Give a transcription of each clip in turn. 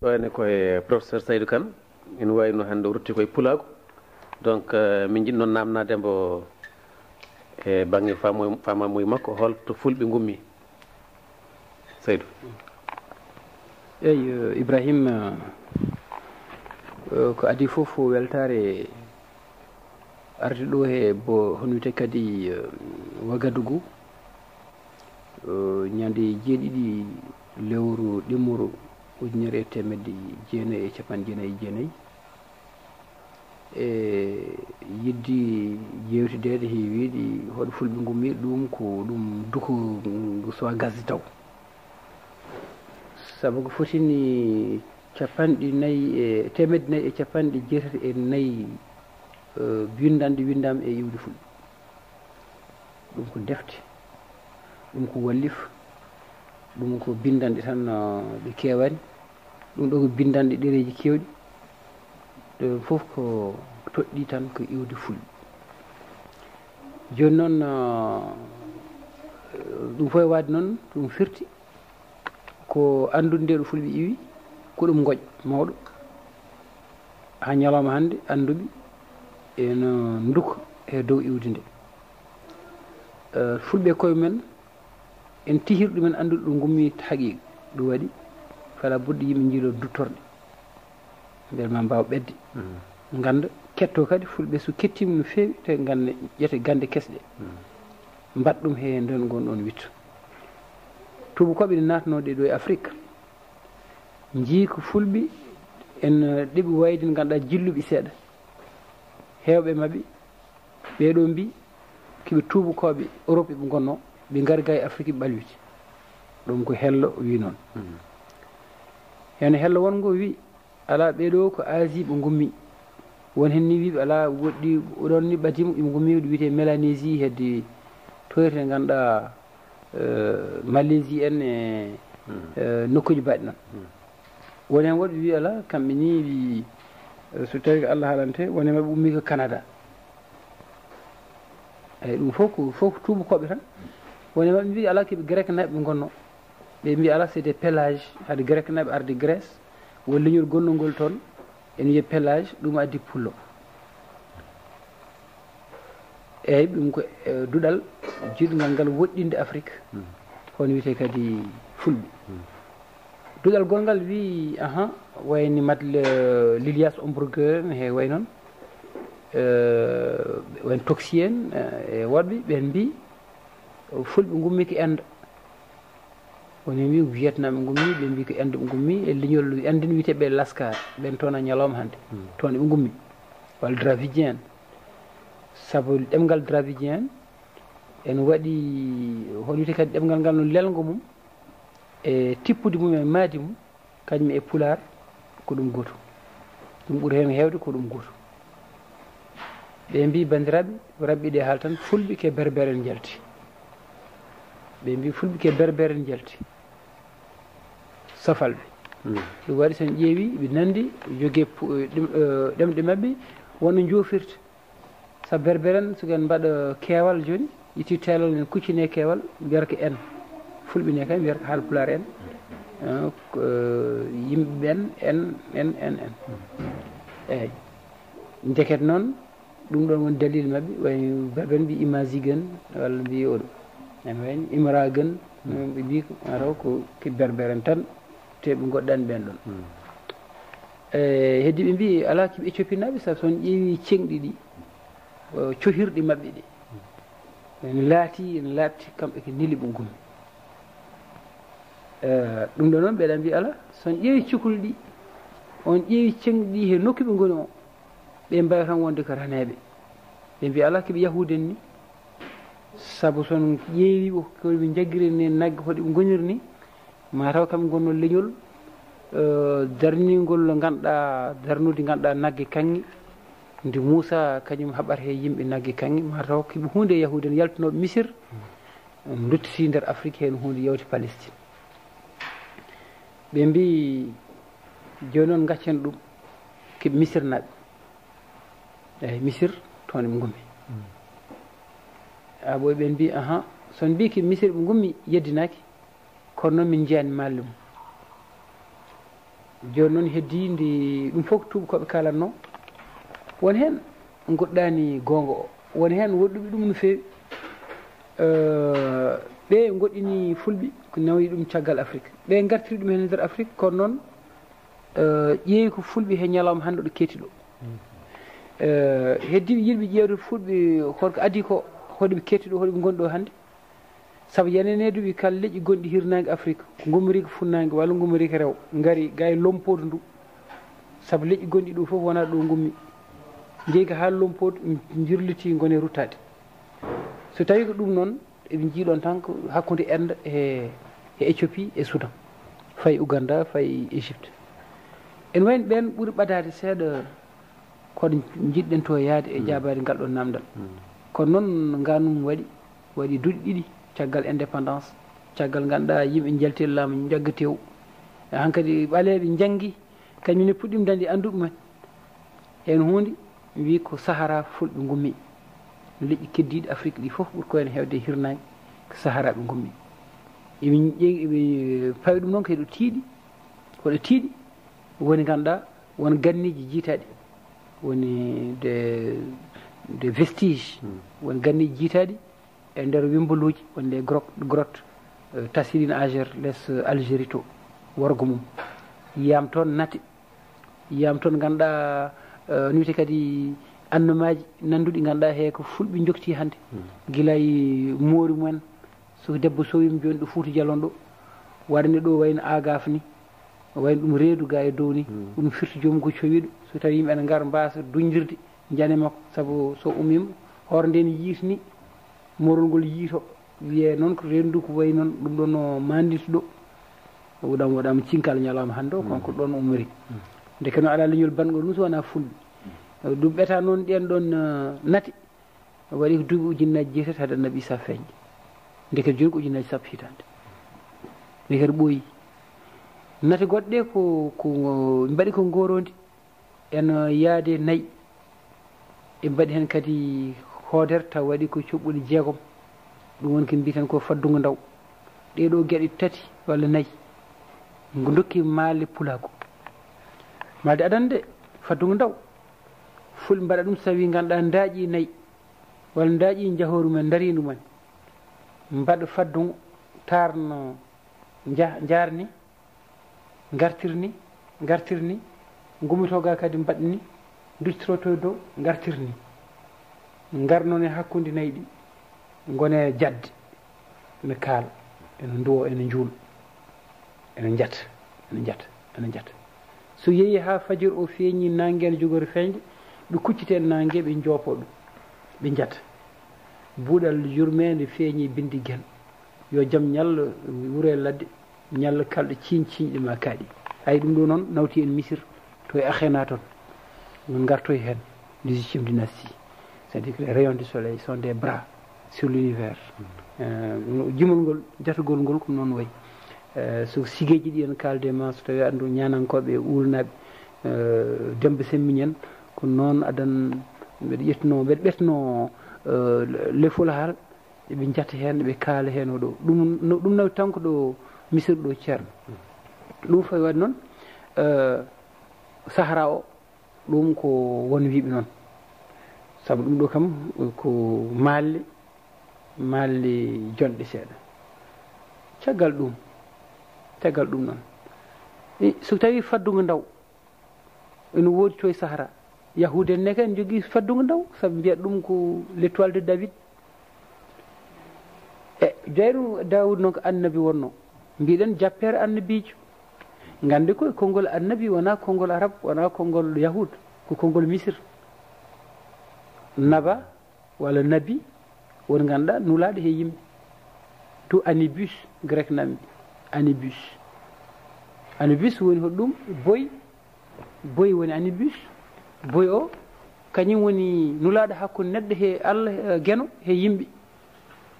wayne koye professeur Saydou Kane ina wayno hannde o rutti koye pulaago donc min jiɗi noon namnade mbo e baŋnge famamuye makko holto fulɓe ngummi Saydou. eyi Ibrahima ko adi fof weltare arde ɗo e bo hono wiyete kadi Wagadugu ñande jeeɗiɗi lewru ɗimmuru 1999 e yiddi yewtidede heewiɗi hoɗo fulɓe gummi ɗum ko ɗum duko sowa gasde taw saabu ko fotini capanɗe nayyi e temedde nayyi e capanɗe jeetati e nayyi windande windama e iwde fulɓe ɗum ko defte ɗum ko wallif ɗum ko bindande tan ɗe kewani ɗum ɗo ko bindande ɗereji kewɗi ɗo fof ko toɗɗi tan ko iwde fulɓe joni noon ɗum fof e wadde noon ɗum firti ko andude nde ɗo fulɓe iwi ko ɗum goƴ mawɗo ha ñalawma hannde anduɓe eno duka e dow iwde nde fulɓe koye men en tihir ɗumen andude ɗo gummi haqiqa ɗum waɗi fala budde yimɓe jiiɗo duttorɗe beele ma mbawa ɓedde ganda ketto kadi fulɓe so kettima no fewi te gande ƴete gande kesɗe mbaɗ ɗum he nden gonɗon witto tubakoɓe ne natanoɗe ɗo e Afrique jii ko fulɓe en ɗeɓi wayde ganduɗa jilluɓe seeɗa hewɓe mabɓe ɓeɗo mbi koɓe tubakoɓe Europe ɓe gonno ɓe gari ga e Afrique ɓe ɓalwiti ɗum ko hello wi noon hen hello wongo wi ala ɓeɗo ko Asie ɓe gummi won hen ni wiɓe ala woɗɗi oɗon ni ɓadima ɓe gummi ɗo wiyete Mélanésie hedde toyte ganduɗa Malaisie en e nokkuji mbaɗi noon woni hen woɗɓe wi ala kamɓe ni wi so tawi ko Allah haalante woni maɓe ummi ko Canada eyyi ɗum fof ko tubakoɓe tan woni maɓe mbi ala koɓe grec naɓe ɓe gonno ɓe mbi ala c'est des pélages hade grec naɓe arde Grèce won leñol gonnolngol toon en wiye pélage ɗum addi pullo eyyi ɗum ko duɗal jiɗgal ngal woɗɗinde Afrique hono wiyete kadi fulɓe duɗal gongal wi wayni Madle Lilias Ombrugeur en he way noon wen Toxi en e woɗɓe ɓen mbi fulɓe gummi ko Inde woni mbi ko Vietnam ɓe gummi ɓe mbi ko Inde ɓe gummi e leñol Inde ne wiyeteɓe Lascar ɓen toon a ñalawma hannde toon ɓe gummi walla Dravidien en saabu ɗemgal Dravidien en waɗi hono wiyete kadi ɗemgal ngal no lelgo mum e tippude mum e maadi mum kañum e Pulaar ko ɗum goto ɗum ɓuuri hen hewde ko ɗum goto ɓe mbi bandiraɓe rabɓe ɗe haal tan fulɓe ke berbere en jalti ɓe mbi fulɓe ke berbere en jalti safalɓe ɗum waɗi sen ƴeewi ɓe nandi jogue ɗemɗe mabɓe wonno jofirta sa berbere en soken mbaɗa keewal joni itti telal en kuccine keewal mbiyata ko en fulɓe ne kay mbiyata ko haalpulaar en yimɓe ɓen en eyyi deket noon ɗum ɗon woni dalil mabɓe way berbere mbi imazigen walla mbi oɗo en wayni imragen ɓe mbi ataw ko berbere en tan te ɓe goɗɗani ɓen ɗon heddi ɓe mbi ala koɓe Éthiopie naɓe saabu son ƴeewi ceŋɗi ɗi cohirɗi mabɓe ɗi en laati kamɓe ko nili ɓe gummi ɗum ɗo noon ɓeeɗa mbi ala son ƴeewi cukalel ɗi on ƴeewi ceŋɗi ɗi he nokku ɓe goni o ɓe mbawi tan wonde ko raneɓe ɓe mbi ala koɓe yahuden ni saabu son ƴeewi koɓe jagguirini naggue hoɗe ɓe gonirni mataw kamɓe gonno leñol darnigol ganduɗa darnude ganduɗa naggue kanŋe nde Moussa kañum haɓata he yimɓe naggue kanŋe mataw koɓe hunde yahude en yaltanoɓe Missir duttiti nder Afrique hen hunde yawti Palestine ɓe mbi joni noon gaccen ɗum koɓe Missir naɓe eyyi Missir toon ɓe gummi ɓoy ɓen mbi son mbi koɓe Missir ɓe gummi yeddinaki kono noon min jeyani malle mum joni noon heddi ndi ɗum fof ko tubakoɓe kalatno won hen goɗɗani gonga o won hen woɗɗuɓe ɗum no fewi ɓe goɗɗini fulɓe ko nawi ɗum caggal afrique ɓe gartiri ɗum hen e nder afrique kono noon ƴeewi ko fulɓe he ñalawma hande ɗo keeti ɗo heddiɓe yiɗɓe ƴeewde fulɓe holko adi ko hoɗeɓe ketti ɗo hoɗeɓe gonɗo hannde saabu yeneneduɓe kala leƴƴi gonɗi hirnangue afrique ko gummori ko funnangue walla gummori ko rew gaari ga e lompodu ndu saabu leƴƴi gonɗi ɗo foof wona ɗo gummi jeeyi ko ha lompodu jirliti gone ruttade so tawi ko ɗum noon eɓe jiiɗon tan ko hakkude inde e éthiopie e soudan fayi ouganda fayi égypte en wayno ɓen ɓuuri ɓadade seeɗa kono jiɗɗen to yaade e jaabade ngal ɗon namdal kono noon ganum waɗi duuɗi ɗiɗi caggal indépendance caggal ganduɗa yimɓe jaltel laamu jaggatew hankkadi ɓaleɓe janggi kañumne puɗɗima dañde anduɓe men hen hunde wi ko sahara fulɓe gummi leƴƴi keddiɗi afrique ɗi foof ɓuuri ko hen hewde hirnangue ko sahara ɓe gummi eɓe pawi ɗum noon ko heɗo tiiɗi woni ganduɗa won ganniji jiitaɗi woni de vestige won ganniji jiitaɗi e nder wimbaluji won les grotte Tassilin Ager less Algérie to worgo mum yiyam toon nate yiyam toon ganduɗa no wiyete kadi annamaji nanduɗi ganduɗa he ko fulɓe jokti hannde guilay moori mumen so debbo sowima joni ɗo Fouta Djalon ɗo waɗane ɗo wayno agaf ni wayno ɗum reedu ga e dow ni ɗum firti jomum ko cowiɗo so tawi yimɓe ene gara mbasa duñdirde jane makko saabu so umima hoore nde ne yiitani morol ngol yiito wiye noon ko rendu ko wayi noon ɗum ɗon no mandito ɗo waɗama cinkal ñalawma hannde o konko ɗon umori deke noon ala leñol bangol ɗum so wona fulɓe ɗum ɓeta noon ɗen ɗon nati waɗi ko duuɓi ujunnaji jeetati haade annabi Issa feeñde ndeke joni ko ujunnaji sappo hitande ndekete ɓooyi nati goɗɗe ko mbaɗi ko ngorodi en yaade nayyi e mbaɗi hen kadi hoodere taw waɗi ko coɓɓuli jeegom ɗum woni ko mbiten ko faddugo ndaw ɗeɗo gueɗe tati walla nayyi ngo dokki maale pulago malde adande faddugo ndaw fulɓe mbaɗa ɗum so tawi ganduɗa daaƴi nayyi walla daaƴi jahoru men darindu men mbaɗa faddugo tarno jarni gartirni gummitoga kadi mbaɗni duttiroto dow gartirni garnoon e hakkude nayyi ɗi gone jadde ene kaala ene duwo ene juulo ene jata so yeehi ha fajir o feeñi nangue ene jogori feeñde ɓe kuccite nangue ɓe joopo ɗum ɓe jata buuɗal yurmede feeñi bindi guen yo jaam ñalla wuure ladde ñalla kalɗo ciñɗe ma kaaɗi hay ɗum ɗo noon nawti en misir to e akhena toon min gartoy hen 18e dynastie c'est-à-dire que les rayons du soleil sont des bras sur l'univers jimol ngol jatugol ngol ko noon wayi so sigeji ɗi en kalde ma so tawi andu ñanankoɓe ulnaɓe dembe semmiñen ko noon adan mbeɗa ɓetno lefol haal eɓe jata hen ɓe kaala hen o ɗo ɗum nawi tan ko ɗo misir ɗo ceerno ɗum fawi waɗi noon sahara o ɗum ko won wiɓe noon saabu ɗum ɗo kam ko malle jonɗe seeɗa caggal ɗum noon so tawi faddugo ndaw ene woodi to e sahara yahude en ne kadi jogui faddugo ndaw saabu mbiyata ɗum ko l'étoile de David jeyru Daoud noon ko annabi wonno mbiɗen jappere annabijo gande koye konngol annabi wona konngol arabe wona konngol yahud ko konngol misir naba walla nabi won ganduɗa nulaɗo he yimɓe to anibus grec namdi anibus woni hoɗum boy woni anibus boy o kañum woni nulaɗo hakkude neɗɗo he Allah gueno he yimɓe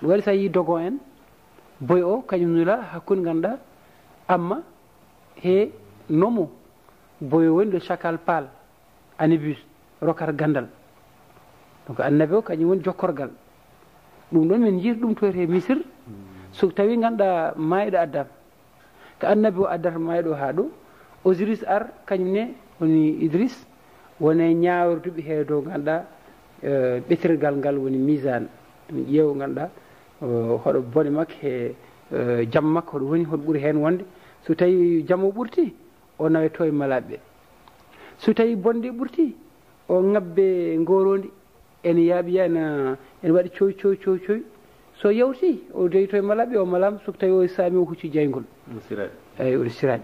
waɗi sa yi dogon en boy o kañum nula hakkude ganduɗa amma he nomo boy woni ɗo chacal pal anibus rokata gandal donc annabi o kañum woni jokkorgal ɗum ɗon min jiiti ɗum toyte misir so tawi ganduɗa mayɗo addama ko annabi o addata mayɗo ha ɗo Osiris ar kañum ne woni Idris woni ñawrduɓe he dow ganduɗa ɓetirgal ngal woni misane ƴeew ganduɗa hoɗo bone makko e jamma makko hoɗo woni hoɗo ɓuuri hen wonde so tawi jamma ɓurti o naweto e malaɓe so tawi bonde ɓurti o ngabbe ngorodi ene yaaɓiya ene waɗi coy so yawti o deyto e malaɓe o malama so tawi o saami o hucci jeygol eyyi oɗo siraji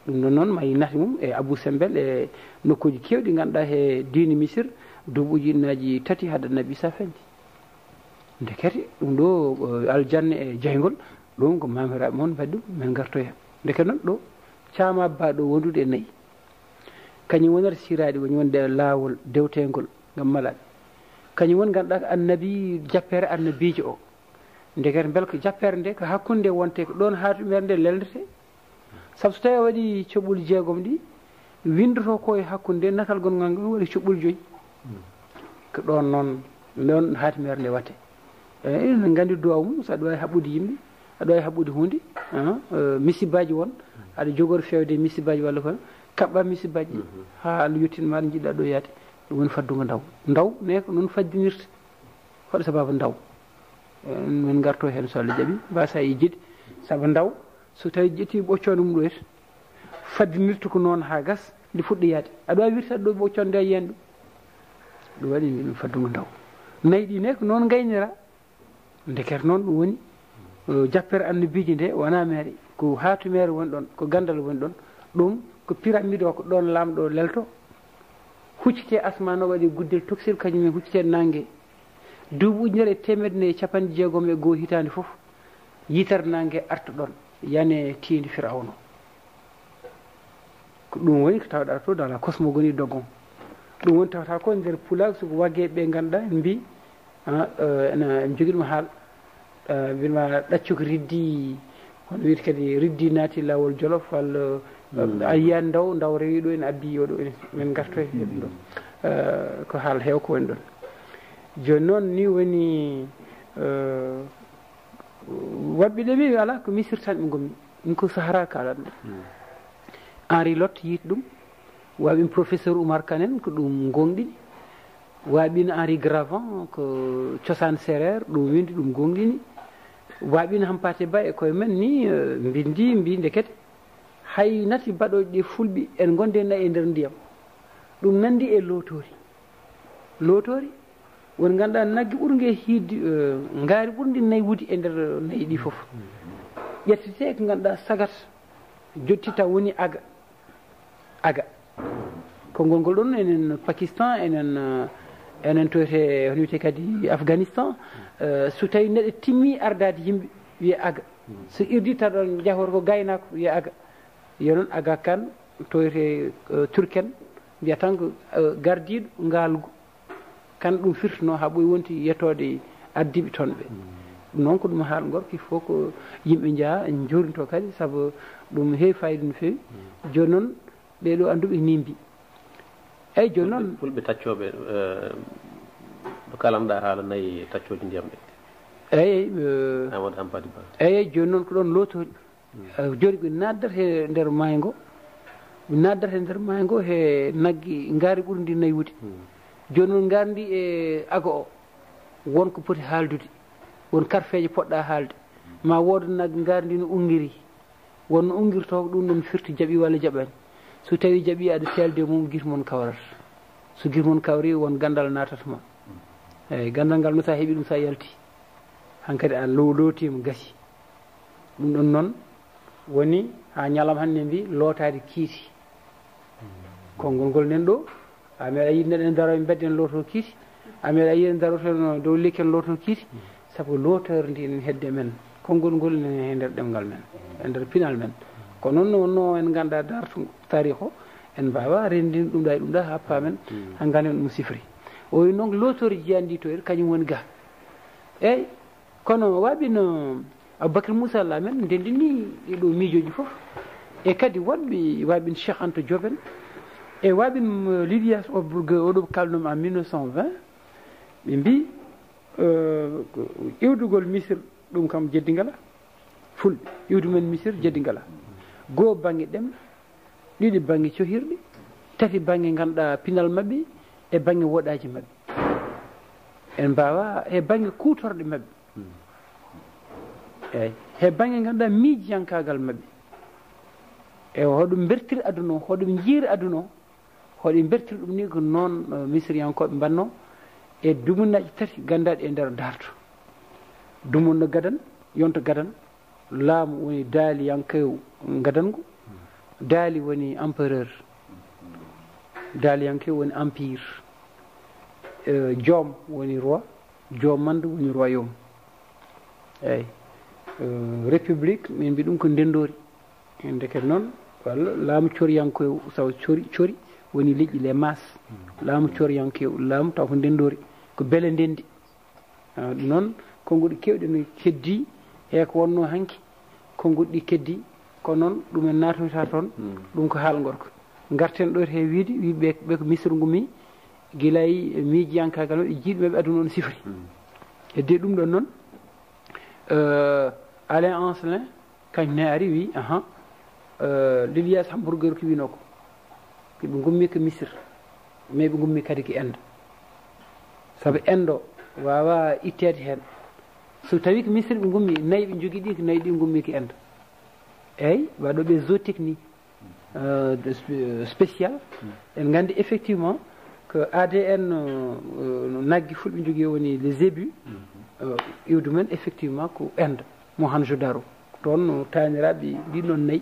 ɗum ɗon noon ma nati mum e Abou Sembel e nokkuji kewɗi ganduɗa he diine Misir duuɓuji ujunaji 3 haade Annabi Isa feñde ndekete ɗum ɗo aljanna e jeygol ɗum ko mamiraɓe moon mbaɗi ɗum min gartoya ndeke noon ɗo cama baɗo wondude e nayyi kañum wonata siraɗi woni wonde laawol dewtengol ngam malaɓe kañum woni ganduɗa ko annabi jappere annabijo o ndekete beel ko jappere nde ko hakkude wonte ko ɗon hatumere nde leldete saabu so tawi a waɗi coɓɓuli 6 ɗi windoto ko e hakkude natal gongal ngal waɗi coɓɓuli 5 ko ɗon noon ɗon hatumere nde watte eyyi ne gandi duwaw mum so aɗa wawi haɓɓude yimɓe aɗa wawi haɓɓude hunde misibaji won aɗa jogori fewde misibaji walla kono kaɓɓa misibaji ha Allah yettinma aɗa jiɗɗa ɗo yaade ɗum woni faddugo ndaw ne ko noon faddinirta hoɗo sababu ndaw min garto hen so Allah jaaɓi mbasa e jiɗi saabu ndaw so tawi ƴetti ɓoccode mum ɗo et faddinirta ko noon ha gas nde fuɗɗo yaade aɗa wawi wirtade ɗo ɓoccode nde yiyen ɗum waɗi ɗum faddugo ndaw nayyi ɗi ne ko noon gaynira ndekete noon ɗum woni jappere annabijo nde wona mere ko hatumere woni ɗon ko gandal woni ɗon ɗum ko pyramide o ko ɗon lamɗo lelto huccite asman o waɗi guddel toxir kañumen huccite nangue duuɓi 1961 hitande foof yitere nangue arta ɗon yane tindi firawno ko ɗum woni ko tawɗa to dans la cosmogonie dogon ɗum woni tawata ko nder pulaar soko wagge ɓe ganduɗa en mbi ene jogui ɗum haal mbima ɗaccu ko riddi hono wiyete kadi riddi naati lawol jolof walla a yiyani ndaw rewi ɗo ene abbi oɗo min garto e ɗum ɗo ko haal heew ko woni ɗon joni noon ni woni waɓɓe ɗe ɓe ala ko Misir tan ɓe gommi ɗum ko Sahara kala ɗum Henri Lot yiiti ɗum waɓin professeur Oumar Kane en ko ɗum gonɗini waɓin Henri Gravant ko cosaan séréer ɗum windi ɗum gonɗini waɓin Hampate Ba e koye men ni bindi mbi ndekete hay nati mbaɗoje ɗi fulɓi en gonde nayyi e nder ndiyam ɗum nandi e lootori woni ganduɗa naggue ɓuurgue hiidde ngaari ɓurdi nayyi wuudi e nder nayyi ɗi foof ƴettete ko ganduɗa sagat jotti taw woni aga konngol ngol ɗon enen Pakistan enen toyte hono wiyete kadi Afghanistan so tawi neɗɗo timmi ardade yimɓe wiye aga so irdi taɗon jahor ko gaynako wiye aga yo noon aga kan toyte turken mbiya tan ko gardiɗo ngaalgu kan ɗum firtino ha ɓoyi wonti yettode addiɓe toon ɓe ɗum noon ko ɗum haal gorko il faut ko yimɓe jaaha en jorinto kadi saabu ɗum heewi fayida no fewi joni noon ɓeɗo anduɓe nimbi eyyi joni noon fulɓe taccoɓe ɗo kalamɗa haala nayyi taccoji ndiyam ɓe eyyi Amadou Hampati Ba eyyi joni noon ko ɗon lootori joni ɓe naddata e nder maayo ngo ɓe naddata e nder maayo ngo he naggue ngaari ɓuuri ndi nayyi wuudi joni noon ngaari ndi e aga o wonko poti haaldude won karfeje poɗɗa haalde ma wooda naggue ngaari ndi no unguiri wonno unguirto ko ɗum ɗon firti jaaɓi walla jaɓani so tawi jaaɓi aɗa telde mum guite moon kawrata so guite moon kawri won gandal natatama eyyi gandal ngal no sa heeɓi ɗum sa yalti hankkadi a lootima gasi ɗum ɗon noon woni ha ñalam hannde mbi lootade kiiti konngol ngol nen ɗo a meeɗa yiide neɗɗo en daro e bedde en looto kiiti a meeɗa yiide en daroto dow lekki en looto kiiti saabu looteur ndi en hedde men konngol ngol ne e nder ɗemgal men e nder pinal men ko noon wonno en ganda darto tarih o en mbawa rendin ɗum ɗa e ɗum ɗa ha paamen ha ganden ɗum sifri o wi noon lootori jiyandi to kañum woni ga eyyi kono waɓino Aboubacry Moussa Alla men ndendini ɗiɗo miijoji foof e kadi wonɓe waɓin Cheikh Anta Diop en e waɓin Lydias Oburgue oɗo kalnum en 1920 ɓe mbi iwdugol Misir ɗum kam jeddi ngala fulɓe iwdu men Misir jeddi ngala goo banggue ɗemɗe ɗiɗi baŋnge cohirɗe tati baŋnge ngannduɗaa pinal maɓɓe e baŋnge woɗaaji maɓɓe en mbawa e baŋnge kuutorɗe maɓɓe eyi he baŋnge ngannduɗaa miijiyankagal maɓɓe e hoɗo bertiri aduna o hoɗo jiiri aduna o hoɗo bertiri ɗum ni ko noon misriyankoɓe mbanno e dumunaji tati gandaɗi e nder darto dumunno gadan yonto gadan laamu woni daaliyankew gadango daali woni empereur daaliyankew woni empire joom woni roi joomande woni royaume eyyi république min mbi ɗum ko ndendori ndeke noon walla laamu coriyankew saw cori woni leƴƴi les masses laamu coriyankew laamu taw ko ndendori ko beele ndendi ɗum noon konguɗi kewɗi no keddi e ko wonno hanki konguɗi ɗi keddi ko noon ɗum en natoyta toon ɗum ko haal gorko garten ɗo he wiide wiɓe ɓe ko misre ngumi guilay miijiyankagal maɓe jiiɗumeɓe aduna on sifri hedde ɗum ɗon noon Alain Ancelin kañum ne ari wi Lilias Hamburger ko wino ko ɓe gummi ko misre mais ɓe gummi kadi ko inde saabu endo wawa ittede hen so tawi ko misre ɓe gummi nayyi ɓe jogui ɗi ko nayyi ɗi gummi ko inde eyyi waɗoɓe zootechnique spécial en gandi effectivement que ADN naggue fulɓe jogui woni les ébus iwdu men effectivement ko inde Mohenjo-Daro toon taniraɓe ɗiɗon nayyi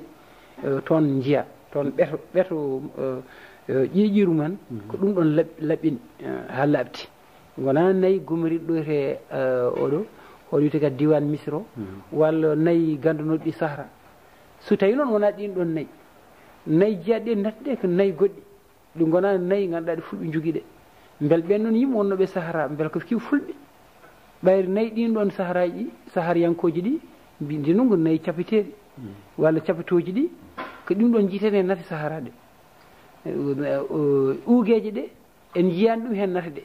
toon jiiya toon ɓeeto ƴiƴiru men ko ɗum ɗon laɓɓini ha laaɓti wona nayyi gumoriɗo ɗo te oɗo wiyete ka diwan misre o walla nayyi gandunoɗi ɗi sahara so tawi noon wona ɗin ɗon nayyi jeeyaɗe ɗe natti ɗe ko nayyi goɗɗi ɗi gona nayyi ganduɗa ɗe fulɓe jogui ɗe beel ɓen noon yimɓe wonnoɓe sahara beel ko kiw fulɓe ɓayri nayyi ɗin ɗon saharaji ɗi sahariyankoji ɗi mbindi noon ko nayyi capiteɗi walla capitoji ɗi ko ɗum ɗon jiitene nafi sahara ɗe ugueje ɗe en jiyani ɗum hen nata ɗe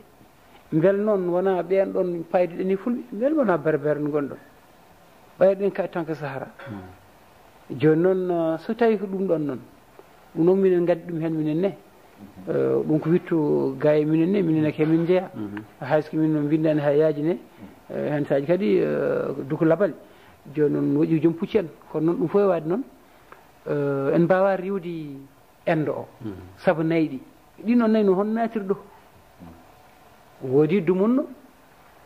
beel noon wona ɓen ɗon payduɗe ni fulɓe beel wona berbere no gonɗon ɓayriɗen ka tan ko sahara joni noon so tawi ko ɗum ɗon noon ɗum noon minen gaddi ɗum hen minen ne ɗum ko wittu ga e minen ne minen ke min jeeya hayso min no bindani ha yaaji ne hen saji kadi duko labal joni noon waɗi joom pucci en kono noon ɗum fof e waade noon en mbawa riwde endo o saabu nayyi ɗi ɗin noon nayyi no hon natir ɗo woodi dumunno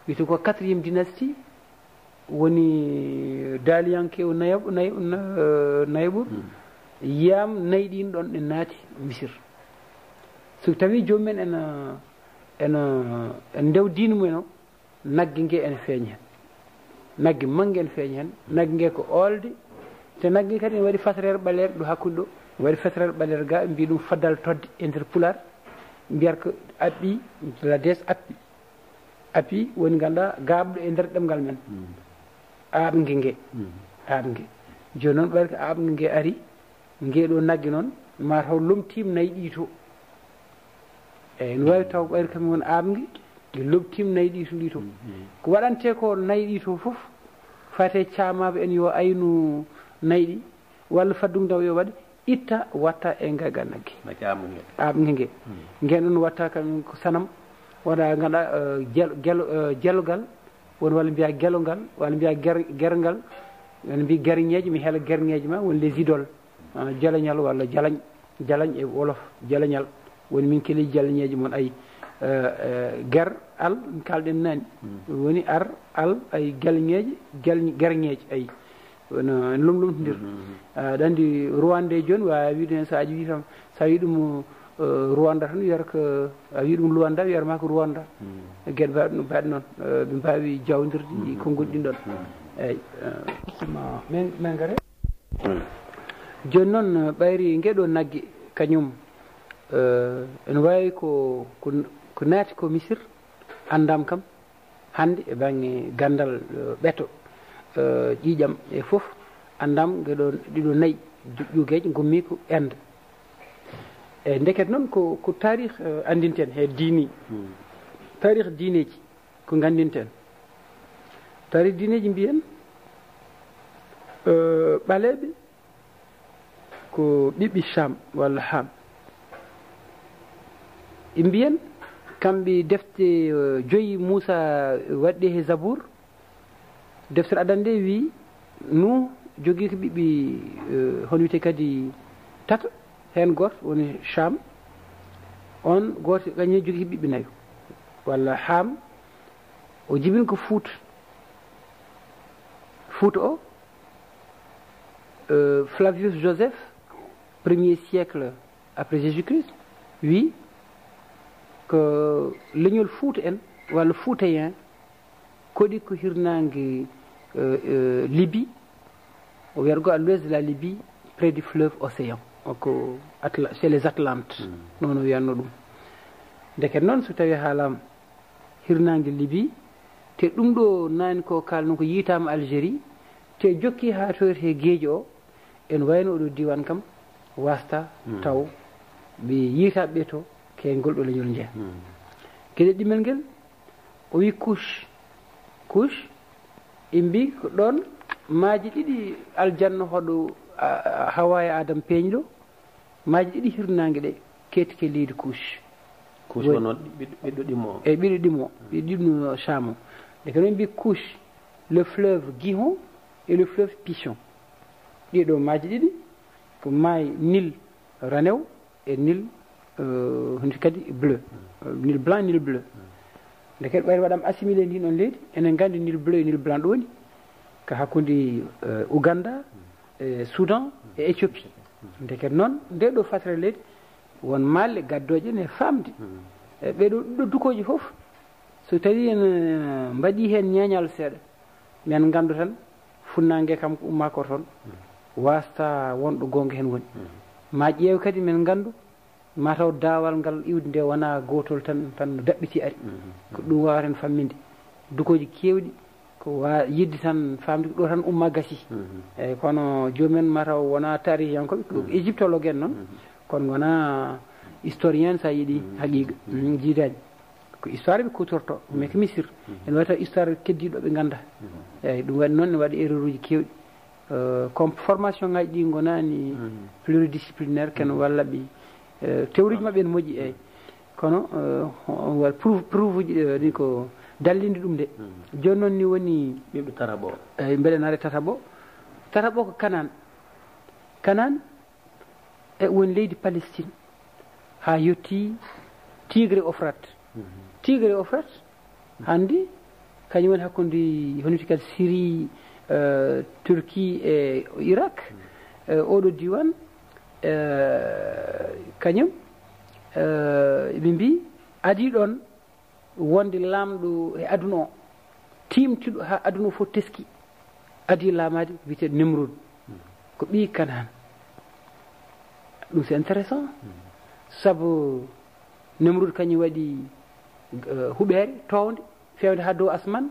wiyete ko 4e dynastie woni daaliyankew nayaɓur yiyam nayyi ɗin ɗon ɗe naati misir so tawi jomumen ena ndew diine mumen o naggue ngue ene feeña hen naggue manggue ene feeña hen naggue ngue ko olde te naggue kadi ne waɗi fasrere ɓalere ɗo hakkude ɗo waɗi fasrere ɓalere ga mbi ɗum faddal todde e nder pular mbiyata ko aɓɓi lades appi woni ganduɗa gabɗo e nder ɗemgal men aɓgue ngue aɓgue ngue joni noon ɓayde ko aɓgue ngue ari ngue ɗo naggue noon mataw lomtima nayyi ɗi to eyyi ne wawi taw ɓayde kamen won aɓgue ɗi lomtima nayyi ɗi to ɗi to ko waɗante ko nayyi ɗi to foof fate camaɓe en yo aynu nayyi ɗi walla faddugo daw yo waɗe itta watta e gaga naggue aɓgue ngue ngen ɗon watta kamen ko sanam wona ganduɗa jelogal woni walla mbiya gelogal walla mbiya guergal wona mbi guerñeji mi heela guerñeji ma woni les idoles jalañal walla jalañ e wolof jalañal woni min keeli jalañeji moon ayi guer al kalɗen nani woni ar al ay guelñeji guerñeji ayi wona lomlomtodir aɗa andi Rwanda joni wawa wiide hen sa wi tan sa wi ɗum Rwanda tan wiyata ko a wi ɗum Luanda wiyatama ko Rwanda gueɗe mbaɗe noon ɓe mbawi jawdirde konngol ɗin ɗon eyyi min gare joni noon ɓayri gueɗo naggue kañum ene wawi ko naati ko misir andam kam hande e banggue gandal ɓeeto ƴiƴam e foof andam ɗiɗo nayyi ƴugueje gummi ko inde eyyi ndeket noon ko tarih andinten he diini tarih diineji ko gandinten tarih diineji mbiyen ɓaleɓe ko ɓiɓɓi Cham walla Ham ɓe mbiyen kamɓe defte joyi Moussa waɗɗe he Zabour deftere adan nde wi nu jogii ko ɓiɓɓi hono wiyete kadi tata heen gooto woni Cham on gooto kañum jogii ɓiɓɓe nayo walla Ham o jibin ko Fouta o Flavius Joseph 1er siècle après Jésus-Christ wi ko leñol Fouta en walla Foutayen koɗi ko hirnangue Libye o wiyata à l'ouest de la Libye près du fleuve Océan ko c'est les Atlantes noon o wiyanno ɗum ndeke noon so tawi haalama hirnangue Libye te ɗum ɗo nani ko kalno ko yitama Algérie te jokki ha toyte gueeji o en wayno oɗo diwan kam wasta taw ɓe yiitaɓe ɓe to ke ngol ɗo leñol jeeya gueɗe ɗimel ngel o wi couche ɓe mbi ko ɗon maaji ɗiɗi aljanna hoɗo Hawa e Adam peeñɗo maaji ɗiɗi hirnangue ɗe ketike leydi couche wono ɓiɗɗo ɗimo eyyi ɓiɗɗo ɗimo ɗiɗno Cham o de ko noon mbi couche le fleuve Gihon et le fleuve Pichon ɗiɗo maaji ɗiɗi ko maayi Nil ranew e Nil honti kadi bleu Nil blanc Nil bleu nde kadi ɓayde waɗama assimilé ndi ɗon leydi enen gandi Nil bleu e Nil blanc ɗo woni ko hakkude Ouganda e Soudan e Éthiopie nde kadi noon nde ɗo fatra leydi won malle gaddoje ne famde ɓeɗo ɗiɗo dukoji fof so tawi en mbaɗi hen ñeñal seeɗa men gandu tan funnague kam ko ummakor toon wasta wonɗo gonga hen woni ma ƴeew kadi men gandu mataw dawal ngal iwde nde wona gotol tan no daɓɓiti ari ko ɗum wawaten famminde dukoji kewɗi ko yidde tan famde ko ɗo tan umma gasi eyyi kono jomumen mataw wona tarihiyankoɓe ko égyptologue en noon kono wona historien sa yiiɗi haqiqa jiidaji ko histoire ɓe kutorto mais ko misir ene wawi taw histoire keddiɗo ɓe ganda eyyi ɗum waɗi noon ne waɗi erreur uji kewɗi comme formation ngaji ɗi gonani pluridisciplinaire ken walla ɓe théorie ji mabɓe ne moƴƴi eyyi kono waɗa prouve uji ɗi ko dallinde ɗum de joni noon ni woni ɓiɓɓe Tataɓo eyyi mbeɗenare Tataɓo ko Canaan e woni leydi Palestine ha yetti Tigre Euphrate handi kañum woni hakkude honiti kadi Syrie Turquie e Irak oɗo diwan kañum ɓe mbi adi ɗon wonde lamɗo e aduna o timtiɗo ha aduna o fof teski adi lamade witeɗo Nimrod ko ɓi Canaan ɗum c'est intéressant saabu Nimrod kañum waɗi huɓere towde fewde ha dow asman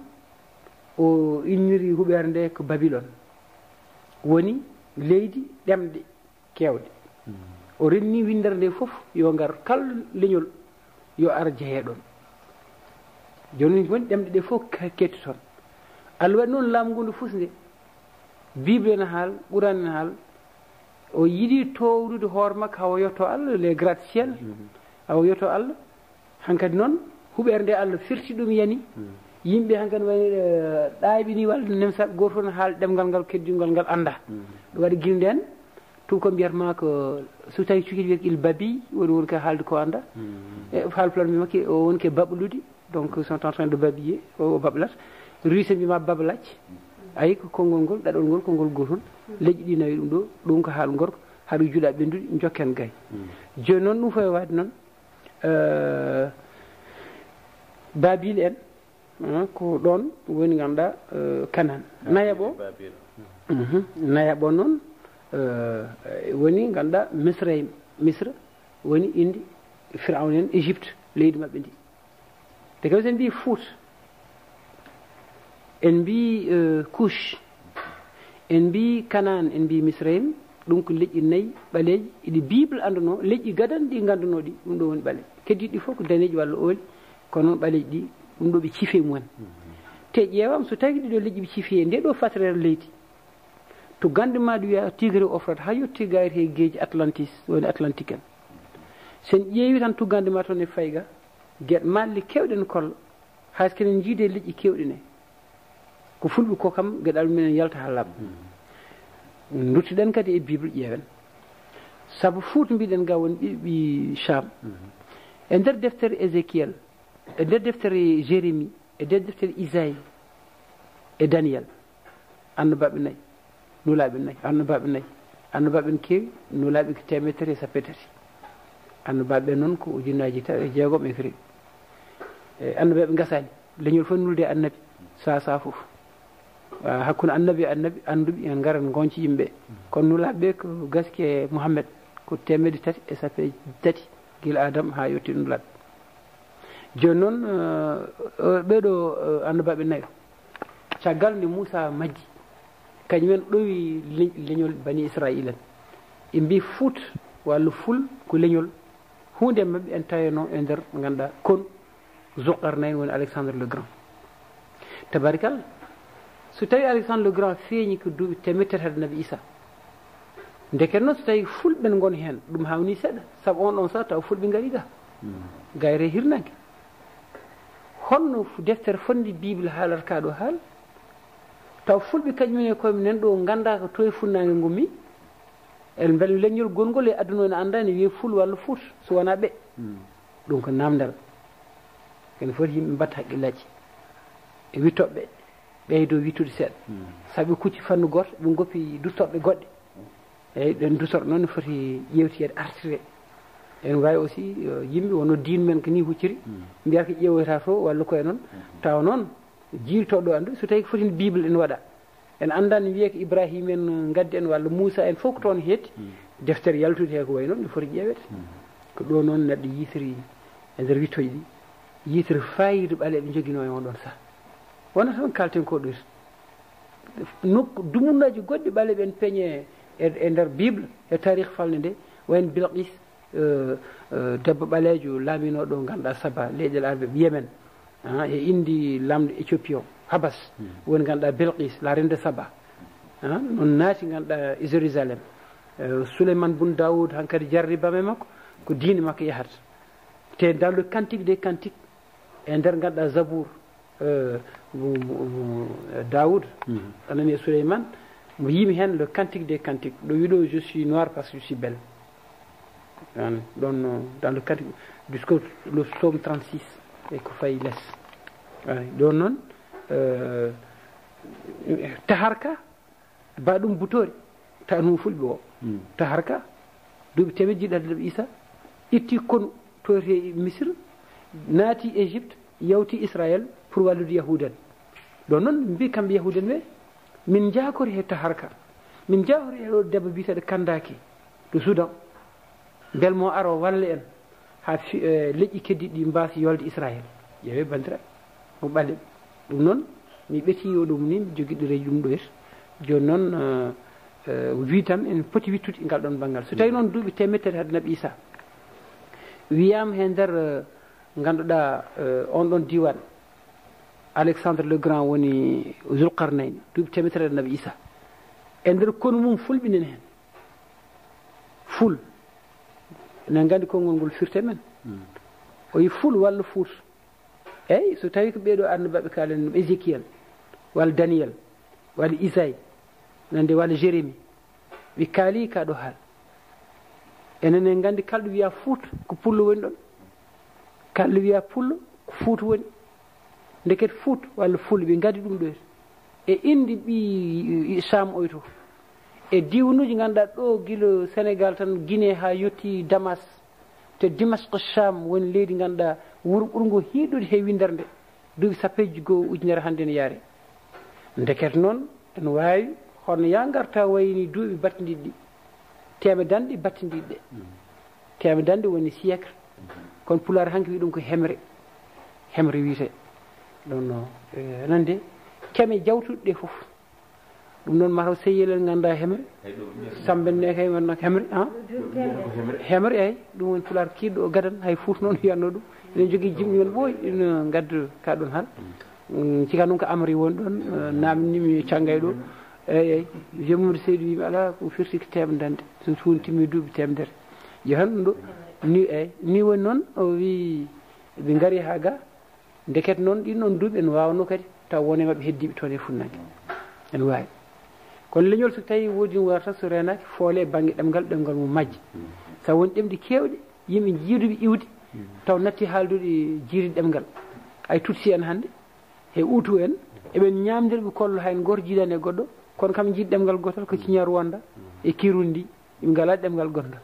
o inniri huɓere nde ko Babylone woni leydi ɗemɗe kewɗe o renni windere nde foof yo ngar kala leñol yo ara jeeyeɗon joni woni ɗemɗe ɗe fof ketti toon Allah waɗi noon laamu ngu ndu fus nde bible ne haal ɓuran ne haal o yiɗi towrude hoore makko hawo yetto Allah les gratte-ciel hawo yetto Allah hankkadi noon huɓere nde Allah firti ɗum yani yimɓe hankkadi wayno ɗaaɓini walla nemsaɓe goto fof ne haala ɗemgal ngal keddingol ngal anda ɗum waɗi guil nden tout ko mbiyatma ko so tawi cukiɗi wiyata il babi woni ko haalde ko anda e haalpulaar mbima o woni ke baɓlude donc sont en train de babiller o bablat russe mbima babalacce ayi ko konngol ngol ɗaɗol ngol konngol gotol leƴƴi ɗi nawi ɗum ɗo ɗum ko haal gorko haɗa juuɗa ɓendude jokken gay joni noon ɗum fof e wade noon babil en ko ɗon woni ganduɗa Canaan nayaɓo nayaɓo noon woni ganduɗa Misra woni inde Firawn en Égypte leydi mabɓe ndi te kam sen mbi Fouta en mbi Couche en mbi Canaan en mbi Misrayim ɗum ko leƴƴi nayyi ɓaleji iɗi bible anduno leƴƴi gadan ɗi ganduno ɗi ɗum ɗo woni ɓale keddiɗi fof ko daneji walla ooli kono noon ɓaleji ɗi ɗum ɗo ɓe ciife mumen te ƴeewam so tawi ɗiɗo leƴƴi ɓe ciife nde ɗo fatrere leydi to gande maɗa wiya tigre offrata ha yetti gayri he gueji atlantis woni atlantique en sen ƴeewi tan tuggande ma toon e fayga gueɗe malli kewɗen kolla hayso kenen jiide liƴƴi kewɗine ko fulɓe ko kam gueɗal minen yalta ha laaɓa duttoɗen kadi e bible ƴeewen saabu Fuuta mbiɗen ga woni ɓiɓɓi Cham e nder deftere Ézéchiel e nder deftere Jérémie e nder deftere Isaïe e Daniel annabaɓe nayyi nulaɓe nayyi annabaɓe nayyi annabaɓe ne keewi nulaɓe ko 130 annabaɓe noon ko ujunnaji 6 e kiri annabaɓe gasani leñol fof nulde annabi sa foof hakkude annabi e annabi anduɓe en garat gonci yimɓe kono nulaɓeɓe ko gaski Mouhammed ko 330 guila Adama ha yetti nulaɓe joni noon ɓeɗo annabaɓe nayyo caggal nde Moussa majji kañumen ɗowi leñol bani Israil en ɓe mbi Fuuta walla Ful ko leñol hunde mabɓe en taweno e nder ganduɗa kon Zulqarnayn woni Alexandre le Grand tabarikalla so tawi Alexandre le Grand feeñi ko duuɓi 300 nabi Issa ndeket noon so tawi fulɓe goni hen ɗum hawni seeɗa saabu on ɗon saaha taw fulɓe gaari ga gayre hirnangue honno deftere fonde bible haalata kaɗo haal taw fulɓe kañumen e koye nen ɗo ganda ko toye funnague gummi en beele leñol gongol e aduna ne anda ne wiye Ful walla Fuuta so wona ɓe ɗum ko namdal ken foti yimɓe mbatta haqqillaji e wittoɓe ɓeydo wittude seeɗa saabu kucci fannu goto ɓe goppi duttorɓe goɗɗe eyyi ɗen duttorɓe noon ne foti ƴewtiyede artire en wawi aussi yimɓe wono diin men ko ni hucciri mbiyata ko ƴeewoyta to walla koye noon tawa noon jiirtoɗo andu so tawi ko fotini bible en waɗa en andani wiye ko Ibrahima en gaddi en walla Moussa en fof ko toon heetti deftere yaltude he ko way noon ne foti ƴeewede ko ɗo noon neɗɗo yiitiri e nder wittoji ɗi yiitiri fayida ɓaale ɓe joguino e on ɗon saha wona tan kalten ko ɗoyta nokku dumunnaji goɗɗi ɓaale ɓen peeñe e nder bible e tarikh falde nde wayno Bilqis debbo ɓalejo laaminoɗo ganduɗa Saba leyɗel arɓe Yemen e indi lamɗo Éthiopie o Habas woni ganduɗa Bilqis la reine de Saba noon naati ganduɗa Jérusalem Souleymane Boun Daoud hankkadi jarribame makko ko diine makko yahata te dans le cantique des cantiques e nder ganduɗa Zabour Daoud anani e Souleymane mo yimi hen le cantique des cantiques ɗo wiɗo je suis noir parce que je suis belle ɗon dans le cantique jusqu'au le psaume 36 e ko fayi less ɗon noon taharka ba ɗum butori ta ɗum fulɓe o taharka duuɓi temedde jiɗaɗe Issa itti konu toyte Misre naati Égypte yawti Israël pour wallude yahudan ɗon noon mbi kamɓe yahudan ɓe min jakori he taharka min jakori he ɗo debbo biteɗo Kandaki to Soudan bel mo aro walla en ha leƴƴi keddiɗi ɗi mbasi yolde Israël ƴeewe bandiraɓe mo ɓale ɗum noon mi ɓeti o ɗum ni mi joguiɗireji ɗum ɗo yet joni noon wi tan en poti wittude ngal ɗon banggal so tawi noon duuɓi 100 hade nabi Issa wiyama he nder ganduɗa on ɗon diwan Alexandre le Grand woni Zulqarnayn duuɓi 100 hade nabi Issa e nder kono mum fulɓinen hen ful enen gandi konngol ngol firte men o yi Ful walla Fuuta eyyi so tawi ko ɓeeɗo annabaɓe kalen ɗum Ézéchiel walla Daniel walla Isaïe nande walla Jérémie ɓe kaali kaɗo haal enen en gandi kalɗo wiya Fuuta ko pullo woni ɗon kalɗo wiya pullo ko Fuuta woni ndeket Fuuta walla Ful ɓe gadi ɗum ɗo e indi ɓi Cham oy to e diwnuji ganduɗa ɗo guila Sénégal tan Guinée ha yetti Damas te Dimashq Cham woni leydi ganduɗa wuuro ɓurgo hiiɗude he windere nde duuɓi 15 ujunere hande ne yaari ndeket noon en wawi hono ya garta wayni duuɓi battidiɗi ɗi temedande battidiɗe ɗe temedande woni siècle kono Pulaar hanki wi ɗum ko hemre wiite ɗon nande keme jawtuɗe ɗe foof ɗum noon mataw seyel ganda hemre sambenne kay wonno hemre hemre eyyi ɗum woni Pulaar kiɗɗo o gadan hay Fuuta noon wiyanno ɗum enen jogui jimɗi men ɓooy ina gaddu ka ɗon haal cika ɗum ko Amri woni ɗon namnimi canggay ɗo eyyi jomum Seydou wimi ala ko firti ko temdande so suuni timmi duuɓi temedere jehan ɗum ɗo ni ni woni noon o wi ɓe gaari ha ga ndeket noon ɗin noon duuɓi en wawno kadi taw wone mabɓe heddiɓe toon e funnangue en wawi kono leñol so tawi woodi no warata so renaki foole e banggue ɗemgal mum majji sa woni ɗemɗe kewɗe yimɓe jiiduɓe iwde taw natti haaldude jiiri ɗemgal ay tutsi en hannde e utu en eɓen ñamdirɓe kollo hay goto jiidani e goɗɗo kono kam jiiɗi ɗemgal gotal ko ciñar wonda e kirundi ndi yimɓe ngala ɗemgal gongal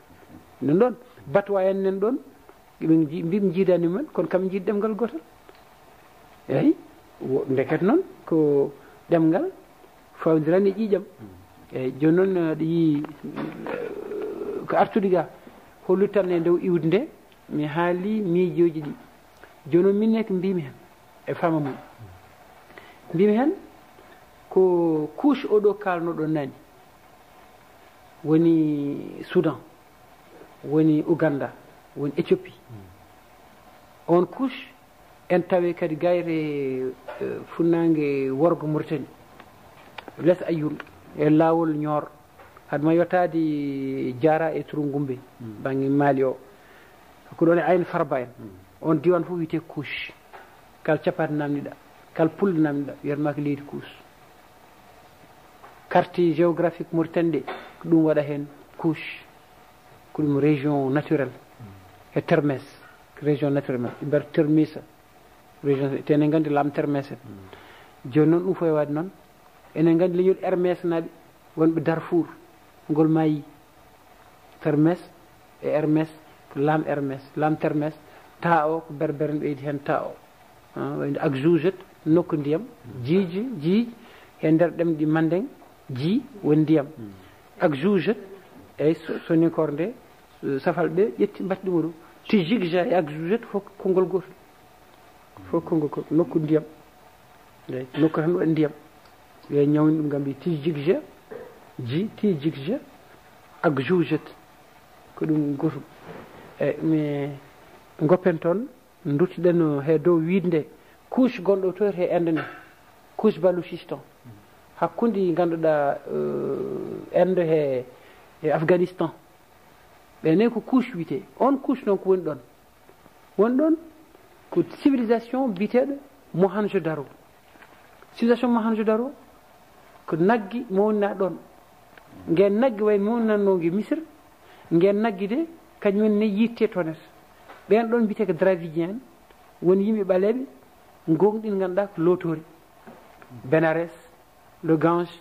non ɗon batwa en nen ɗon mbiɓe jiidani mumen kono kam jiiɗi ɗemgal gotal eyyi ndeket noon ko ɗemgal fawdirani e ƴiƴam eyyi joni noon aɗa yii ko artude ga hollude tan e ndew iwde nde mi haali miijoji ɗi joni noon minne ko mbimi hen e fama mum mbimi hen ko couche oɗo kalnoɗo nani woni Soudan woni Ouganda woni Éthiopie on couche en tawi kadi gayre funnague worgo Mauritanie less Ayoul e lawol Nior hadma yottade Diara e Tourou banggue Mali o ko ɗon e Ayn Farba en on diwan fof wiyete couche kala capate namdiɗa kala pullo namdiɗa wiyatma ko leydi couche carte géographique Mauritanie ɗe ko ɗum waɗa hen couche ko ɗum région naturelle e Termes région naturelle ɓe mbiyata Termissa région tenen gandi lam Termes en joni noon ɗum fof e waade noon enen gandi leñol Hermes naɓe wonɓe Darfour ngol maayi Termes e Hermes lam Hermes lam Termes ta o ko berbere en ɓeydi hen ta o wayde ak joujet nokku ndiyam jiij e nder ɗemɗi Mandeng ji woni ndiyam ak joujet eyyi sonikor nde safal ɓe ƴetti mbatti ɗum ɗo tijigja e ak joujet fof konngol gotal fof konngol gotal nokku ndiyam eyyi nokku tan waɗi ndiyam yo ñawni ɗum gam mbi tijigja tijigja ak joujet ko ɗum gotum eyyi mi goppen toon duttiɗen he dow wiide nde couche gonɗo to he Inde ne couche Baluchistan hakkude ganduɗa Inde e Afghanistan ɓene ko couche wiyete on couche noon ko woni ɗon ko civilisation biteɗo Mohenjo-Daro civilisation Mohenjo-Daro ko naggi mawnina ɗon ngen naggi way mawnannogue Misr ngen naggi de kañumen ne yitte tonet ɓen ɗon mbiyete ko Dravidien en woni yimɓe ɓaleɓe gonɗin ganduɗa ko lotori Benares le Gange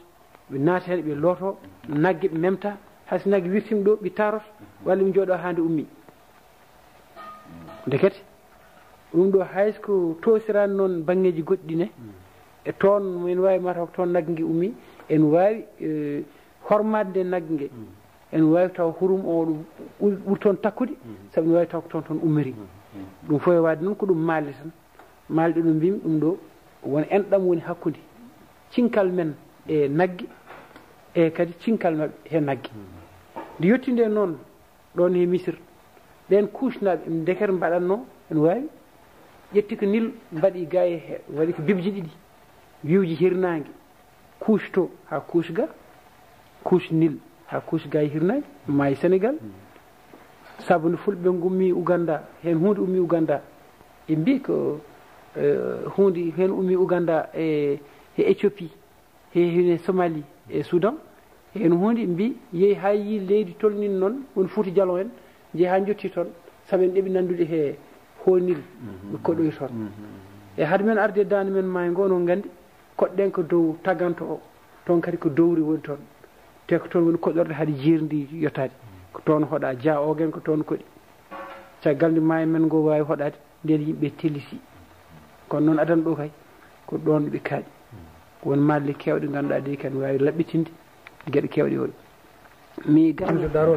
ɓe naati hen ɓe looto naggue ɓe memta hayso naggue wirtima ɗo ɓe tarot walla ɓe jooɗo hande ummi dekete ɗum ɗo haysko tosirani noon banggueji goɗɗi ne e toon en wawi mataw ko toon naggue gue ummi en wawi hormade nde naggue gue en wawi taw hurum o ɗum ɓuuri toon takkude saabu ne wawi taw ko toon ummiri ɗum fof e wade noon ko ɗum malde tan malde ɗo mbimi ɗum ɗo won enɗam woni hakkude cinkal men e naggue e kadi cinkal mabɓe he naggue nde yettinde noon ɗon he Misir ɓen couche naɓe ndekere mbaɗatno ene wawi ƴetti ko nil mbaɗi ga e waɗi ko bibji ɗiɗi wiwji hirnague couche to ha couche ga couche nil ha couche ga e hirnague maayi Sénégal saabu nde fulɓe gummi Ouganda hen hunde ummi Ouganda e mbi ko hunde hen ummi Ouganda e Éthiopie e Somalie e Soudan hen hunde mbi yeehi ha yi leydi tolnini noon woni Fouta Dialon en jeeyi ha jotti toon saabu en ɗeɓi nandude he honil ɓe koɗoyi toon e haade men arde dande men maayo ngo onon gandi koɗɗen ko dow taganto o toon kadi ko dowri woni toon te ko toon woni koɗɗorde haade jirndi yottade ko toon hoɗa Dia Ogen ko toon koɗi caggal nde maayo men ngo wawi hoɗade nden yimɓe tellisi kono noon adana ɗo kay ko ɗon ɓe kaaɗi won malle kewɗe ganduɗa de kadi wawi laɓɓitinde gueɗe kewɗe oɗe mi Mohenjo-Daro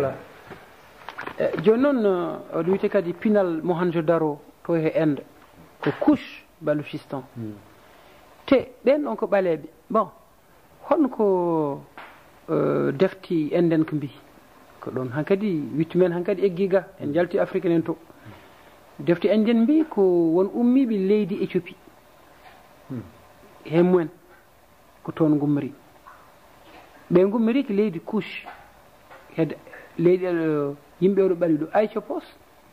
joni noon oɗo wiyete kadi pinal Mohenjo-Daro to he Inde ko couche Baluchistan te ɗen ɗon ko ɓaleɓe bon honno ko defti Enden ko mbi ko ɗon hankkadi wittu men hankkadi eggi ga en jalti Afrique nen to defti Enden mbi ko won ummiɓe leydi Éthiopie hen mumen ko toon gummori ɓe gummiri ko leydi couche hedde leydi yimɓe oɗo ɓali ɗo Aïthiopos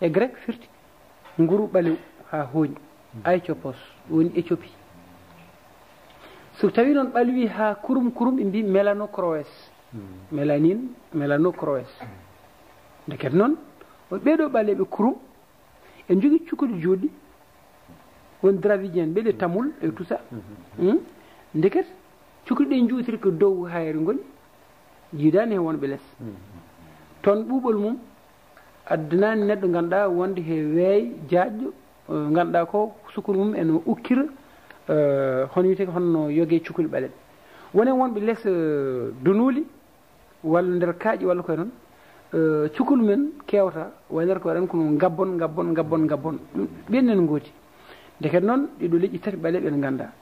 e grec firti nguru ɓalew ha hooñi Aïthiopos woni Éthiopie so tawi noon ɓalwi ha kurum ɓe mbi mélanocroès mélanocroès ndeket noon ɓeɗo ɓaleɓe kurum en jogui cukalel joɗɗi won dravidien ɓeɗe tamul e tout ça ndeket cukalel ɗe juutiri ko dow hayre goni jiidani hen wonɓe less toon ɓuuɓol mum addanani neɗɗo ganduɗa wonde he weey jaajƴo ganduɗa ko sukul mum ene ukkira hono wiyete honno yogue cukalel ɓaleɓe wonen wonɓe less dunuuli walla nder kaaƴi walla koye noon cukul men kewta waynata ko waɗan kono gabbon ɓennen gooti ndeket noon ɗiɗo leƴƴi tati ɓaleɓe ne ganda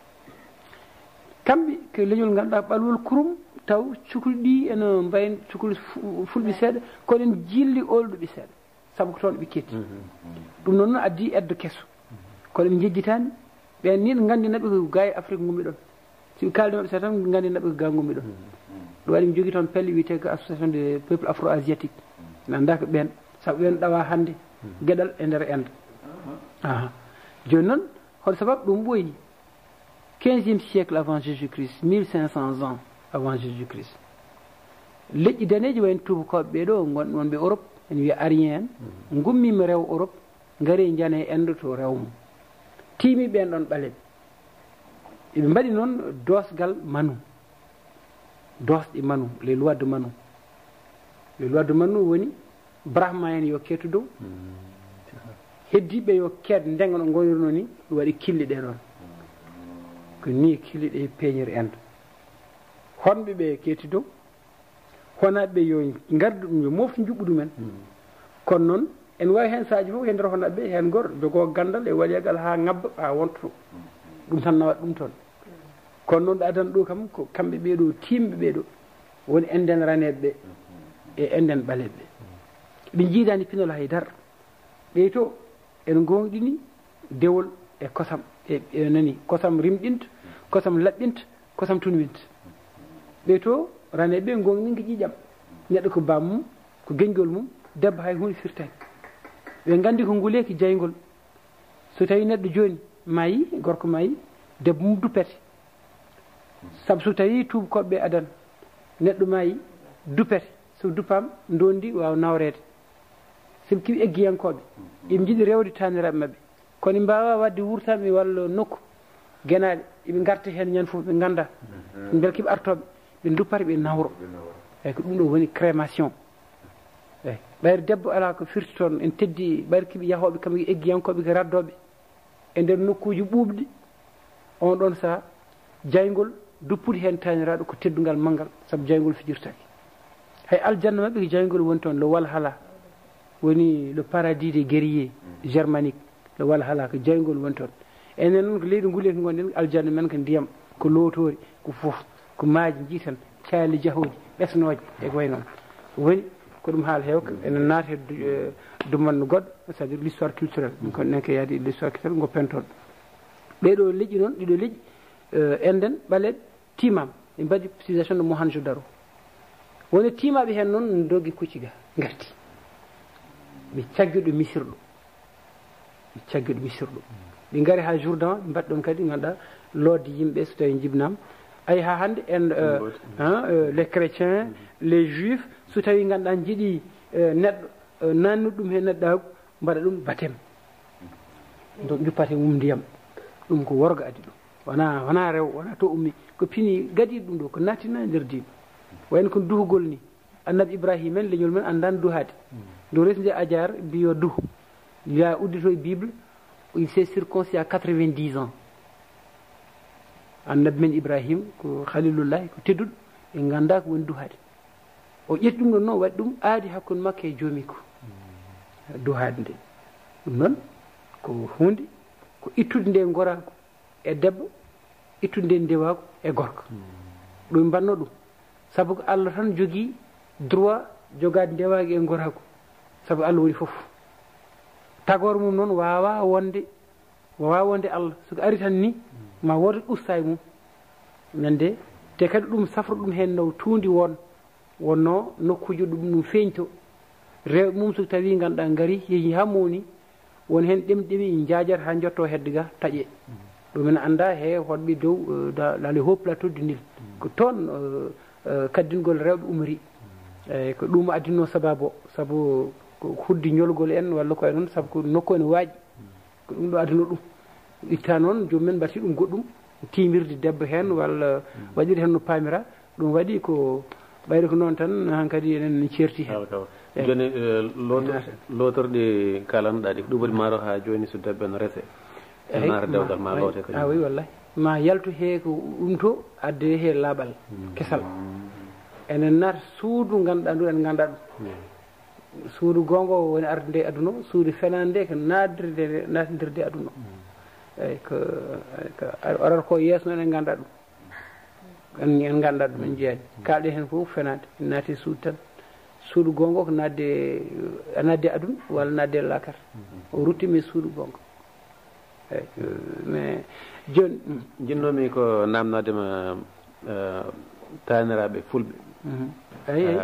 kamɓe ko leñol ganduɗa ɓalwol kurum taw cukul ɗi ene mbayen cukul fulɓe seeɗa koɗen jilli olɗuɓe seeɗa saabu ko toon ɓe ketti ɗum noon addi eddo kesso koɗen jejjitani ɓen ni ɗo gandi naɓe ko ga e Afrique gummi ɗon si kalde maɓe sa tan gandi naɓe ko ga gummi ɗon ɗum waɗi mi jogui toon pelle wiyete ko association des peuples afro asiatique mi anda ko ɓen saabu ɓen ɗawa hande gueɗal e nder inde joni noon hoɗo sababu ɗum ɓooyi 15e siècle avant Jésus Christ 1500 ans avant Jésus Christ leƴƴi daneji wayno tubakoɓe ɓeɗo wonɓe Europe en wiya arien en gummima rew Europe gaari jane inde to rewmo tiimi ɓen ɗon ɓaleɓe eɓe mbaɗi noon dosgal manu dosɗe manu les lois de manu woni brahma en yo kettu dow heddiɓe yo keed ndenga no gonirno ni ɗum waɗi kille ɗe ɗon ko ni kille ɗe peeñir inde honɓe ɓe ketti dow honaɓe yo gardu ɗum yo moftu juɓɓudu men kono noon en wawi hen saji fof e nder honaɓe hen goto jogo gandal e waɗiyagal ha ngabba ha wonta ɗum tan nawat ɗum toon kono noon ɗo adana ɗo kam ko kamɓe ɓeeɗo timɓe ɓeeɗo woni enden raneɓe ɓe e enden ɓaleɓe ɓe jiidani pinol haydara ɓey to en gonɗini dewol e kosam e nani kosam rimɗinta kosam laɓɓinta kosam tunwinta ɓey to raneɓe gonɗini ko ƴiƴam neɗɗo ko bammum ko geñgol mum debbo hay hunde firtani ɓe gandi ko nguleki jaygol so tawi neɗɗo joni mayi gorko mayi debbo mum duppete saabu so tawi tubakoɓe adana neɗɗo mayi duppete so duppama dondi wawa nawrede saabu kiɓe eggiyankoɓe eɓe jiiɗi rewde taniraɓe mabɓe kono mbawa wadde wurtaɓe walla nokku guenaɗe eɓe garta hen ñande foof ɓe ganda beele kiɓe artoɓe ɓe duppata ɓe nawro eyyi ko ɗum ɗo woni crémation eyyi ɓayde debbo ala ko firti toon en teddi ɓayde kiɓe yahoɓe kamɓe eggiyankoɓe ko raddoɓe e nder nokkuji ɓuuɓɗi on ɗon saaha jaygol duppude hen taniraɗo ko teddugal manggal saabu jaygol fijirtaki hay aljanna mabɓe ko jaygol woni toon le walhala woni le paradis des guerriers germanique le walhala ko jaygol woni toon enen noon ko leydi nguleki gonɗen aljanna men ko ndiyam ko lotori ko foof ko maaji jiitan caali jahoji ɓesnoje e ko way noon woni ko ɗum haala hewka enen naata e dumanno goɗɗo c'est à dire l'histoire culturelle ko nen ko yaadi l'histoire culturelle goppen toon ɓeɗo leƴƴi noon ɗiɗo leƴƴi enden ɓaleɓe timama ɓe mbaɗi civilisation de Mohenjo-Daro woni timaɓe hen noon dogui kucciga garti ɓe cagguiɗo misirɗo ɓe gaari ha Jourdain ɓe mbaɗi ɗon kadi ganduɗa lodde yimɓe so tawi jibinama ay ha hande en les chrétiens les juifs so tawi ganduɗa jiiɗi neɗɗo nannude ɗum he neɗɗagu mbaɗa ɗum baptême donc juppate mum ndiyam ɗum ko worgo adi ɗum wona rew wona to ummi ko pini gadi ɗum ɗo ko nattina e nder diina wayno ko duhugol ni annabi Ibrahima en leñol men andani duhade do resde adiar mbiyo duhu ya uddito e bible il s'est circoncis à 90 ans annabi men Ibrahima ko khalilullah ko tedduɗo e ganda ko woni duhade o ƴetti ɗum ɗon noon waɗi ɗum aadi hakkude makko e joomi ko duhade nde ɗum noon ko hunde ko ittude nde gorago e debbo ittude nde ndewago e gorko ɗum mbanno ɗum saabu ko Allah tan jogui droit jogade ndewago e gorago saabu Allah woni foof tagore mum noon wawa wonde Allah soko ari tan ni ma woda usta e mum ñande te kadi ɗum safra ɗum hen no tuundi wonno nokkuji ɗum feeñto rewɓe mum so tawi ganduɗa gaari yeehi ha mawni won hen ɗemɗemi jaajat ha jotto hedde ga taaƴe ɗumen anda he honɓe dow dans les hauts plateaux du Nil ko toon kaddingol rewɓe umri eyyi ko ɗum addino sababu saabu ko huddi ñolgol en walla koye noon saabu ko nokku ene waaƴi ko ɗum ɗo addino ɗum itta noon jomumen mbaɗti ɗum goɗɗum timirde debbo hen walla waɗiri hen no paamira ɗum waɗi ko ɓayde ko noon tan hankkadi enen certi hen joni lotorɗi kalanɗa ɗi ɗum waɗi maaro ha joni so debbo ne rese naara dewgal ma loote ko oui wallahi ma yaltu he ko ɗum to adde he laaɓal kesal enen naata suudu ganduɗa ndu en ganda ɗum suudu gongo woni arde nde aduna suudu fenade nde ko natdirde aduna eyyi ko arata ko yeeso noon en ganda ɗum en ganda ɗum en jeeyani kalɗe hen foof fenade naati suudu tan suudu gongo ko nadde aduna walla nadde lakara o ruttimi suudu gongo eyyi mais joni jinnomi ko namnadema taniraɓe fulɓe eyi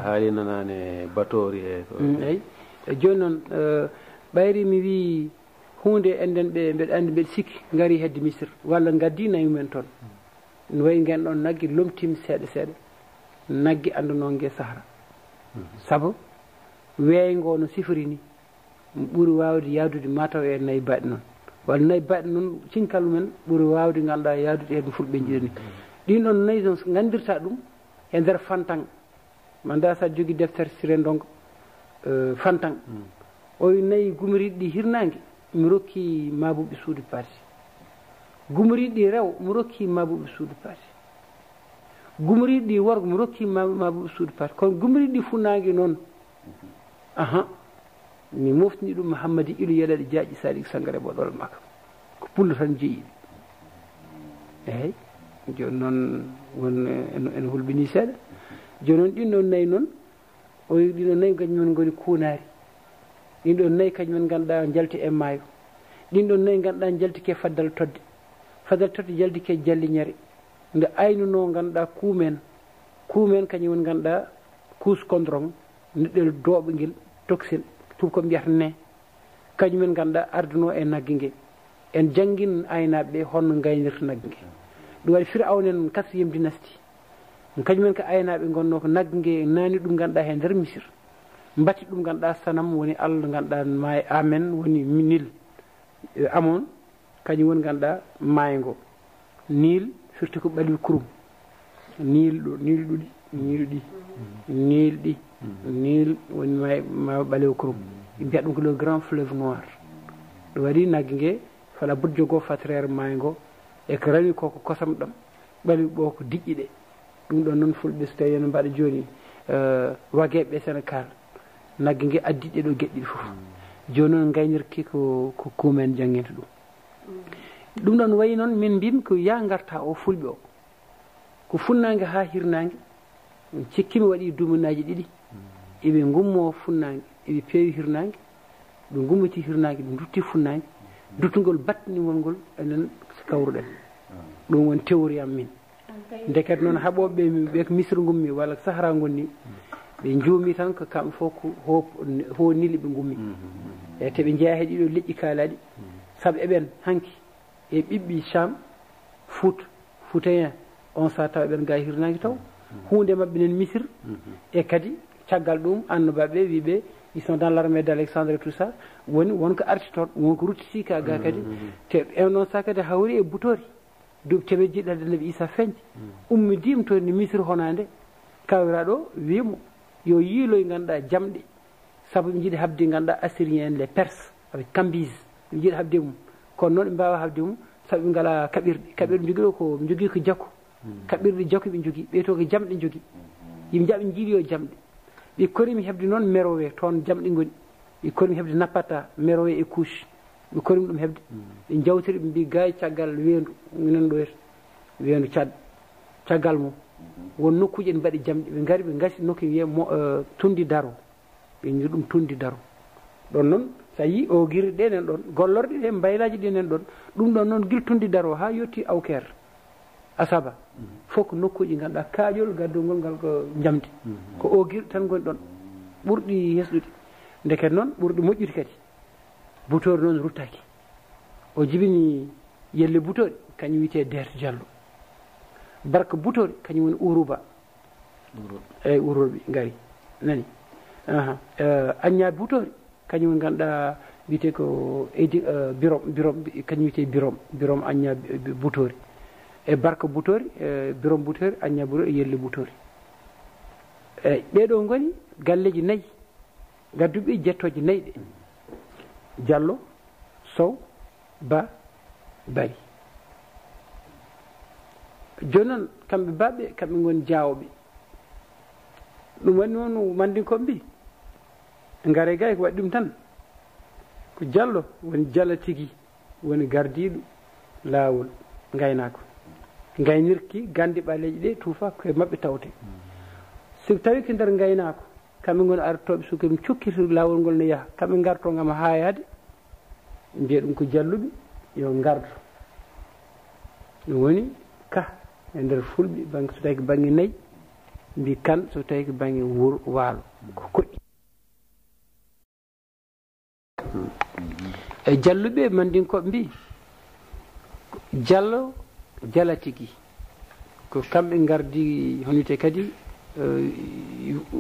haalino nane batori e ko eyyi joni noon ɓayri mi wi hunde enden ɓe mbeɗa andi mbeɗa sikki gaari hedde misir walla gaddi nayi mumen toon ne wayi ngen ɗon naggue lomtima seeɗa seeɗa naggue anduno gue sahara saabu weeygo no sifori ni ɓuuri wawde yaadude mataw e nayyi baɗe noon walla nayyi baɗe noon cinkalu men ɓuuri wawde ganduɗa yaadude hen fulɓe jiɗani ɗin ɗon nayyi noon gandirta ɗum e nder fantan manda sa jogui deftere siré ndongo fantan o nayyi gumoriɗi ɗi hirnangue mi rokki mabuɓe suudu paati gumoriɗi ɗi rew mi rokki mabuɓe suudu paati gumoriɗi ɗi worgo mi rokki mabuɓe suudu paati kono gumoriɗi ɗi funnangue noon mi moftini ɗum Hammadi ilu yeɗaɗe jaaƴi saɗi sangare ɓoɗol makka ko pullo tan jeeyiɗi eyyi joni noon won en hulɓini seeɗa joni noon ɗin ɗon nayyi noon o ɗiɗo nayyi kañumen goni kuunari ɗin ɗon nayyi kañumen ganduɗa jalti e maayo ɗin ɗon nayyi ganduɗa jaltike faddal todde jaltike jalliñere nde aynuno ganduɗa kuumen kañumen ganduɗa kuus condrong neɗɗel dooɓo guel toxine tubakoɓe mbiyata ne kañumen ganduɗa arduno e naggue gue en jangguin aynaɓeɓe honno gaynirta naggue gue ɗum waɗi Firawna en 4e dynastie kañumen ko aynaɓe gonno ko naggue gue nani ɗum ganduɗa he nder Misir mbatti ɗum ganduɗa sanam woni Allah ganduɗa maayo amen woni Nil amon kañum woni ganduɗa maayo ngo Nil firti ko ɓalwi kurum Nil woni maayo ɓalewo kurum mbiyat ɗum ko le grand fleuve noir ɗum waɗi naggue gue fala budde jogo fatrere maayo ngo e ko rawi koko kosam ɗam ɓalwi ɓo ko diƴƴi ɗe ɗum ɗon noon fulɓe so tawi ene mbaɗa joni wagueɓe Sénégal naggue gue addiɗe ɗo gueɗɗiɗi foof joni noon gaynirki ko kuumen jangguinta ɗum ɗon wayi noon min mbimi ko ya garta o fulɓe o ko funnague ha hirnague cikkimi waɗi duminaji ɗiɗi eɓe gummo funnague eɓe peewi hirnague ɓe gummiti hirnague ɓe dutti funnague duttugol battinigol ngol enen kawruɗen ɗum woni théorie am min ndeket noon haɓoɓe ɓe ko Misr gummi walla ko Sahara gonni ɓe juumi tan ko kamɓe fof ko ho Nil ɓe gummi e te ɓe jeeya he ɗiɗo leƴƴi kaalaɗi saabu eɓen hanki e ɓiɓɓi Cham Foutéen on sa taw eɓen ga hirnague taw hunde mabɓe nen Misir e kadi caggal ɗum annobaɓe wiiɓe ils sont dans l'armée d'Alexandre et tout ça wonko arti toon wonko ruttiti ka ga kadi te en noon sa kadi hawri e butori duuɓi teɓe jiɗɗade nabi Issa feñde ummi dim to ni Misir honande kawiraɗo wimo yo yiiloy ganduɗa jamɗe saabu ɓe jiiɗi habde ganduɗa assyrien en les perses avec Cambyse ɓe jiiɗi habde mum kono noon ɓe mbawa habde mum saabu ɓe ngala kaɓirɗe joguiɗo ko ɓe jogui ko jakku kaɓirɗe jakku ɓe jogui ɓeyto ko jamɗe jogui yimɓe jaaɓe jiiɗi yo jamɗe ɓe korimi hebde noon Mérowe toon jamɗe goni ɓe korimi hebde Napata Mérowe e couche ɓe korimi ɗum hebde ɓe jawtiri ɓe mbi gayi caggal weedu minen ɗo weedu Tchad caggal mum won nokkuji en mbaɗi jamɗe ɓe gari ɓe gasi nokku wiye tundi daro ɓe jii ɗum tundi daro ɗon noon sa yi o guiri ɗe nen ɗon gollorɗe ɗe mbaylaji ɗe nen ɗon ɗum ɗon noon guil tundi daro ha yetti Awker asaba fof ko nokkuji ganduɗa kaaƴol gaddolngol ngal ko jamdi ko ogir tan goni ɗon ɓurɗi hesɗude ndeket noon ɓurɗi moƴƴude kadi butori noon ruttaki o jibini yelle butori kañum wiyete derte diallo barka butori kañum woni uruba eyyi uroɓe gaari nani Agna butori kañum woni ganduɗa wiyete ko eydi birom kañum wiyete birom Agna butori e barka butori birom butori Agna butori e yelle butori eyyi ɓeɗo goni galleji nayyi gadduɓe jettoje nayyi ɗe Diallo Sow Ba Bari joni noon kamɓe baɓe kamɓe goni jawoɓe ɗum waɗi noon mandinkoɓe mbi gaare gay ko waɗi ɗum tan ko Diallo woni Diallo tigui woni gardiɗo lawol gaynako gaynirki gande ɓaleji ɗe tuufa koye mabɓe tawte so tawi ko nder gaynako kamɓe goni artoɓe so koɓe cokkiti lawol ngol ne yaaha kamɓe garto gam hayade mbiya ɗum ko jalluɓe yo gardo ɗum woni ka e nder fulɓe banggue so tawi ko banggue nayyi mbi kan so tawi ko banggue wuuro waalo ko koƴƴi e jalluɓe mandinkoɓe mbi Diallo Diala tigui ko kamɓe gardi hono wiyete kadi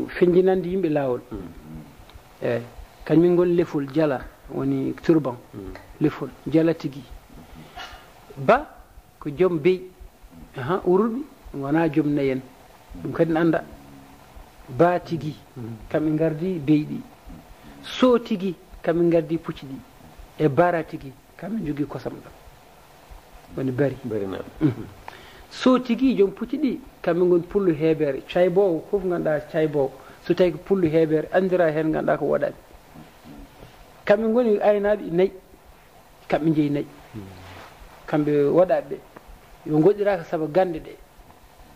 feñjinande yimɓe lawol eyyi kañumen goni lefol Diala woni turban lefol Diala tigui Ba ko joom beyi urɓe wona joom nayen ɗum kadi ne anda Ba tigui kamɓe gardi beyi ɗi So tigui kamɓe gardi pucci ɗi e Bara tigui kamɓe jogui kosam ɗam woni bari So tigui joom pucci ɗi kamɓe goni pullo heeɓere caybowo foof ganduɗa caybowo so tawi ko pullo heeɓere andira hen ganduɗa ko waɗaɓe kamɓe goni aynaɓe nayyi kamɓe jeeyi nayyi kamɓe waɗaɓe yo goɗɗiraka saabu gande ɗe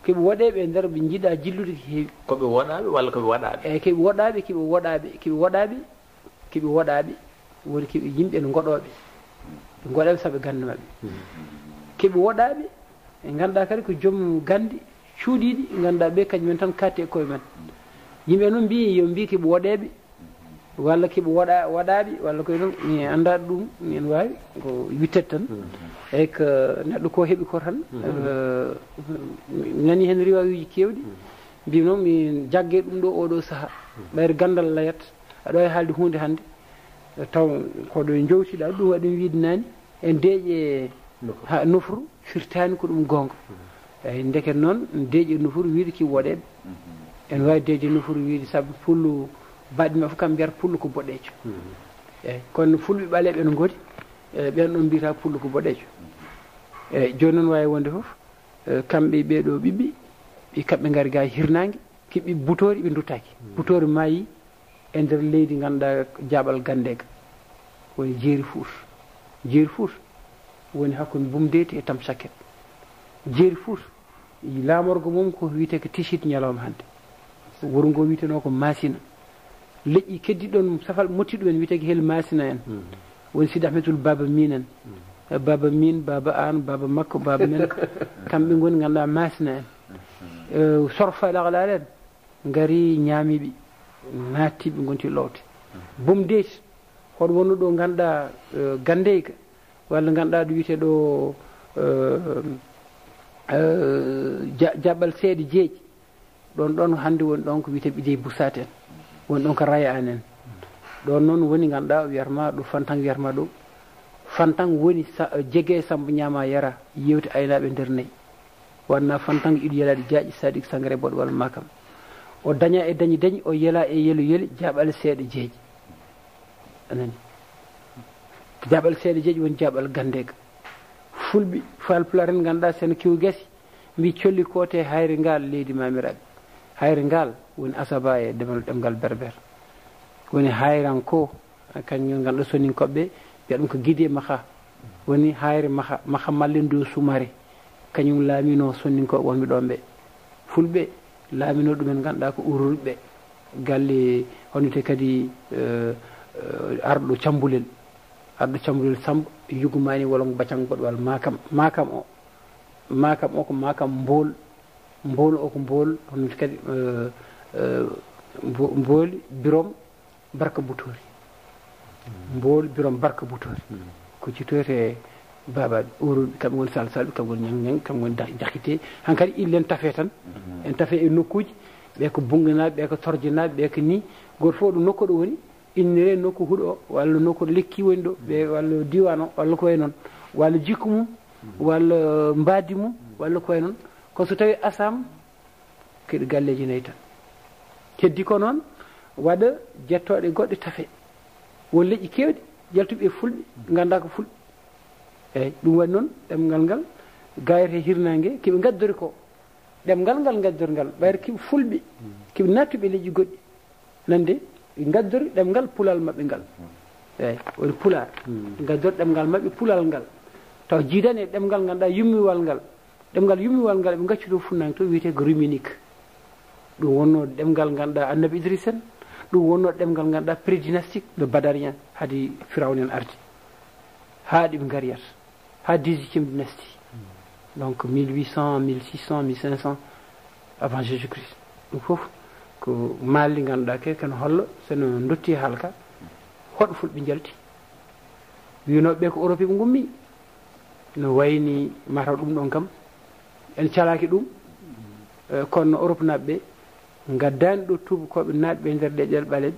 keɓe waɗeɓe e nder ɓe jiiɗa jillude ko heewi koɓe woɗaɓe walla koɓe waɗaɓe eyyi keɓe woɗaɓe keɓe woɗaɓe keɓe woɗaɓe keɓe woɗaɓe woni keɓe yimɓe ne goɗoɓe ɓe goɗaɓe saabu gande mabɓe keɓe woɗaɓe e ganduɗa kadi ko joom gande cuuɗiɗi ganduɗa ɓe kañumen tan katti e koye men yimɓe noon mbi yo mbi keɓe woɗeɓe walla keɓe waɗaɓe walla koye noon mi anda ɗum min wawi ko wittet tan eyyi ko neɗɗo ko heeɓi ko tan nani hen riwayuji kewɗi mbi noon mi jaggue ɗum ɗo oɗo saaha ɓayde gandal layat aɗa wawi haalde hunde hande taw koɗo jowtiɗa ɗum waɗi wiide nani e deeƴe ha nofru firtani ko ɗum gonga eyyi ndeket noon deeƴe nofuru wiide ki woɗeɓe ene wawi deeƴe nofuru wiide saabu pullo baɗi ma fof kam mbiyata pullo ko boɗejo eyyi kono fulɓe ɓaleɓe no godi ɓen ɗon mbiyata pullo ko boɗejo eyyi joni noon wawi wonde foof kamɓe ɓeɗo ɓiɓɓe ɓe kamɓe gaari ga hirnangue keɓɓi butori ɓe duttaki butori maayi e nder leydi ganduɗa jaɓal gandega woni jeeri Fouta woni hakkude Bumdeti e Tamsaket jeeri Fouta lamorgo mum ko wiyete ko Tichit ñalawma hande wuuro ngo wiyeteno ko Masina leƴƴi keddi ɗon safal motti ɗumen wiyete hel Masina en woni Sidi Ahmedoul Baba Min en Baba Min Baba An Baba Makko Baba men kamɓe goni ganduɗa Masina en sorfa laklal en gaari ñaamiɓe nattiɓe gonti lowte Bumdeti hoɗo wonno ɗo ganduɗa Gandeyka walla ganduɗa ɗo wiyete ɗo jaɓɓal seeɗa jeeƴi ɗon hande woni ɗon ko wiyete ɓideyi Boussat en woni ɗon ko raya an en ɗon noon woni ganduɗa wiyatma ɗo Fantang wiyatma ɗo Fantang woni jegue Samba ñama yara yewti aynaɓe nder nayyi wanna Fantang iɗo yelade jaaƴi Sadick Sangaré boɗo walla makam o daña e dañi o yela e yeli jaɓal seeɗa jeeƴi anani jaɓal seeɗa jeeƴi woni jaɓal Gandega fulɓe falpular en ganduɗa sen kiw guesi mbi colli kote hayre ngal leydi mamiraɓe hayre ngal woni asaba e ɗemgal berbere woni hayranko kañum ganduɗa soninkoɓe mbiya ɗum ko guide maha woni hayre maha mallen dow sumare kañum laamino soninkoɓe wonɓe ɗon ɓe fulɓe laamino ɗumen ganduɗa ko ururɓe galle honite kadi arɗo cambulel Samba yugumani wolon bacang boɗo walla makam o makam o ko makam mbool o ko mbool hono kadi mbooli birom barka butori mbooli birom barka butori ko citoyte babaɓe uroɓe kamɓe woni salsalɓe kamɓe woni ñang kamɓe woni jakite hankkadi illen tafe tan en tafe e nokkuji ɓe ko bungganaɓe ɓe ko torjanaɓe ɓe ko ni goto fof ɗo nokku ɗo woni innire nokku huuɗo o walla nokku ɗo lekki woni ɗo ɓe walla diwan o walla ko way noon walla jikku mum walla mbadi mum walla ko way noon kono so tawi asama keɗe galleji nayyi tan heddi ko noon waɗa jettoɗe goɗɗe tafe won leƴƴi kewɗi jaltuɓe fulɓe ganda ko fulɓe eyyi ɗum waɗi noon ɗemgal ngal gayete hirnangue keeɓe gaddori ko ɗemgal ngal gaddori ngal ɓayre keeɓe fulɓe keeɓe nattuɓe leƴƴi goɗɗi nande gaddori ɗemgal pulal mabɓe ngal eyyi woni pular gaddori ɗemgal mabɓe pulal ngal taw jiidani e ɗemgal ganduɗa yummiwal ngal ɗemgal yummiwal ngal ɓe gacci ɗo funnangue to wiyete ko ruminique ɗum wonno ɗemgal ganduɗa annabi idriss en ɗum wonno ɗemgal ganduɗa prédynastique le badarien haadi firawne en ardi ha ɗiɓe gariyata ha 18e dynastie donc 1800 1600 1500 avant jésus christ ɗum foof ko malli ganduɗa ke kene holla sono dotti haalka hoɗo fulɓe jalti winoɓe ɓe ko europe ɓe gummi no wayni mataw ɗum ɗon kam en calaki ɗum kono europe naɓe ɓe gaddani ɗo tubakoɓe natɓe e nder ɗeƴƴel ɓaleɓe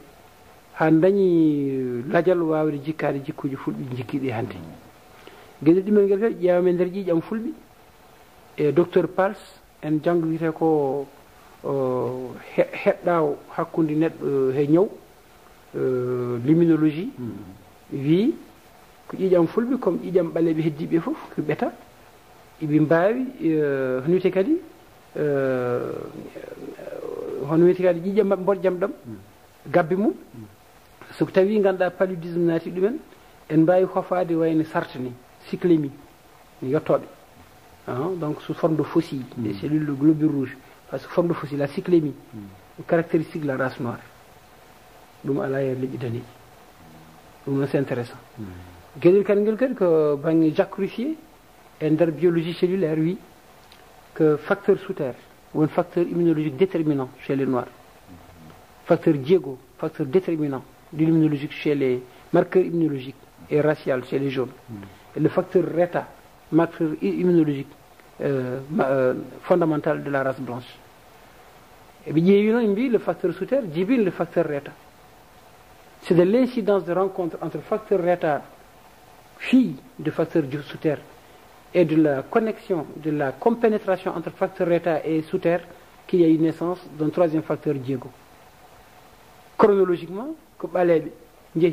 ha dañi lajal wawde jikkade jikkuji fulɓe jikkiɗi hannde gueɗe ɗumen guel kadi ƴewame nder ƴiƴam fulɓe e docteur pals en janggo wiyete ko heɗɗawo hakkude neɗɗo he ñaw l'immunologie wi ko ƴiƴam fulɓe comme ƴiƴam ɓaleɓe heddiɓe foof ko ɓeeta eɓe mbawi hono wiyete kadi hono wiyete kadi ƴiƴam mabɓe mboɗjam ɗam gabbe mum soko tawi ganduɗa paludisme naati ɗumen en mbawi hofade wayno sarte ni cyclémie yettoɓe donc sous forme de faucille des cellules de globules rouges sous forme de faucille la cyclémie caractéristique de la race noire ɗum ala e leƴƴi daneji ɗum noon c'est intéressant gueɗel kadi ngel kadi ko banggue Jacques Ruffier e nder biologie cellulaire wi que facteur sous-terre ou un facteur immunologique déterminant chez les noirs facteur Diego facteur déterminant de l'immunologique chez les marqueurs immunologiques et racial chez les jaunes et le facteur Reta marqueur immunologique fondamental de la race blanche et bien le facteur sous-terre le facteur Reta c'est de l'incidence de rencontre entre facteur Reta fille de facteur sous-terre et de la connexion, de la compénétration entre facteur Reta et sous-terre qu'il y a une naissance d'un troisième facteur Diego. Chronologiquement, que Baleb, les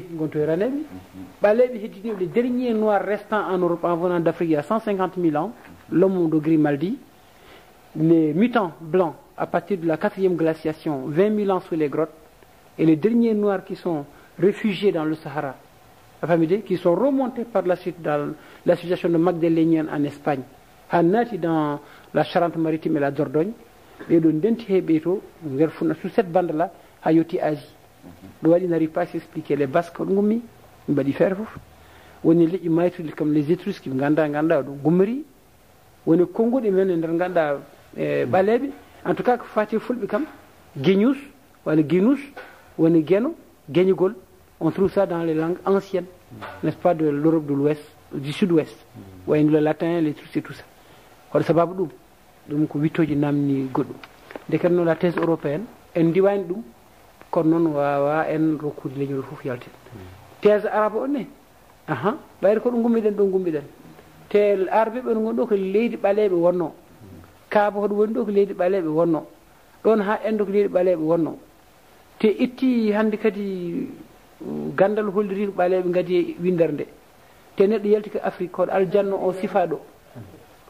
derniers noirs restants en Europe en venant d'Afrique il y a 150 000 ans, l'homme de Grimaldi, les mutants blancs à partir de la 4e glaciation, 20 000 ans sous les grottes, et les derniers noirs qui sont réfugiés dans le Sahara, qui sont remontés par la suite dans l'association de Magdalenienne en Espagne, à Nati dans la Charente-Maritime et la Dordogne, et sous cette bande-là, à Yoti Asie. Il n'arrive pas à s'expliquer les Basques, on va faire. On est comme les Étrusques, Goumeri, on est Congo, en tout cas, Fatih Fulbikam, Guignous, ou le Guinous, ou le Guéno, Guénigol. On trouve ça dans les langues anciennes, n'est-ce pas, de l'Europe de l'Ouest, du Sud-Ouest, où il y a le latin, les trucs et tout ça. Alors ça va beaucoup. Donc, 8 ans, namni godo. Dès que nous la thèse européenne, en diwan dum, kon non wa en recours les gens fouf yalti. Thèse arabe on ne. Aha, bayr ko ngummi den. Tel arabe ben ngondo ko leydi balebe wonno. Kaaba ko woni do ko leydi balebe wonno. Don ha endo ko leydi balebe wonno. Te itti hande kadi gandal holliriɗo ɓaleɓe gadi e windere nde te neɗɗo yalti ko afrique hoɗo aljanno o sifa ɗo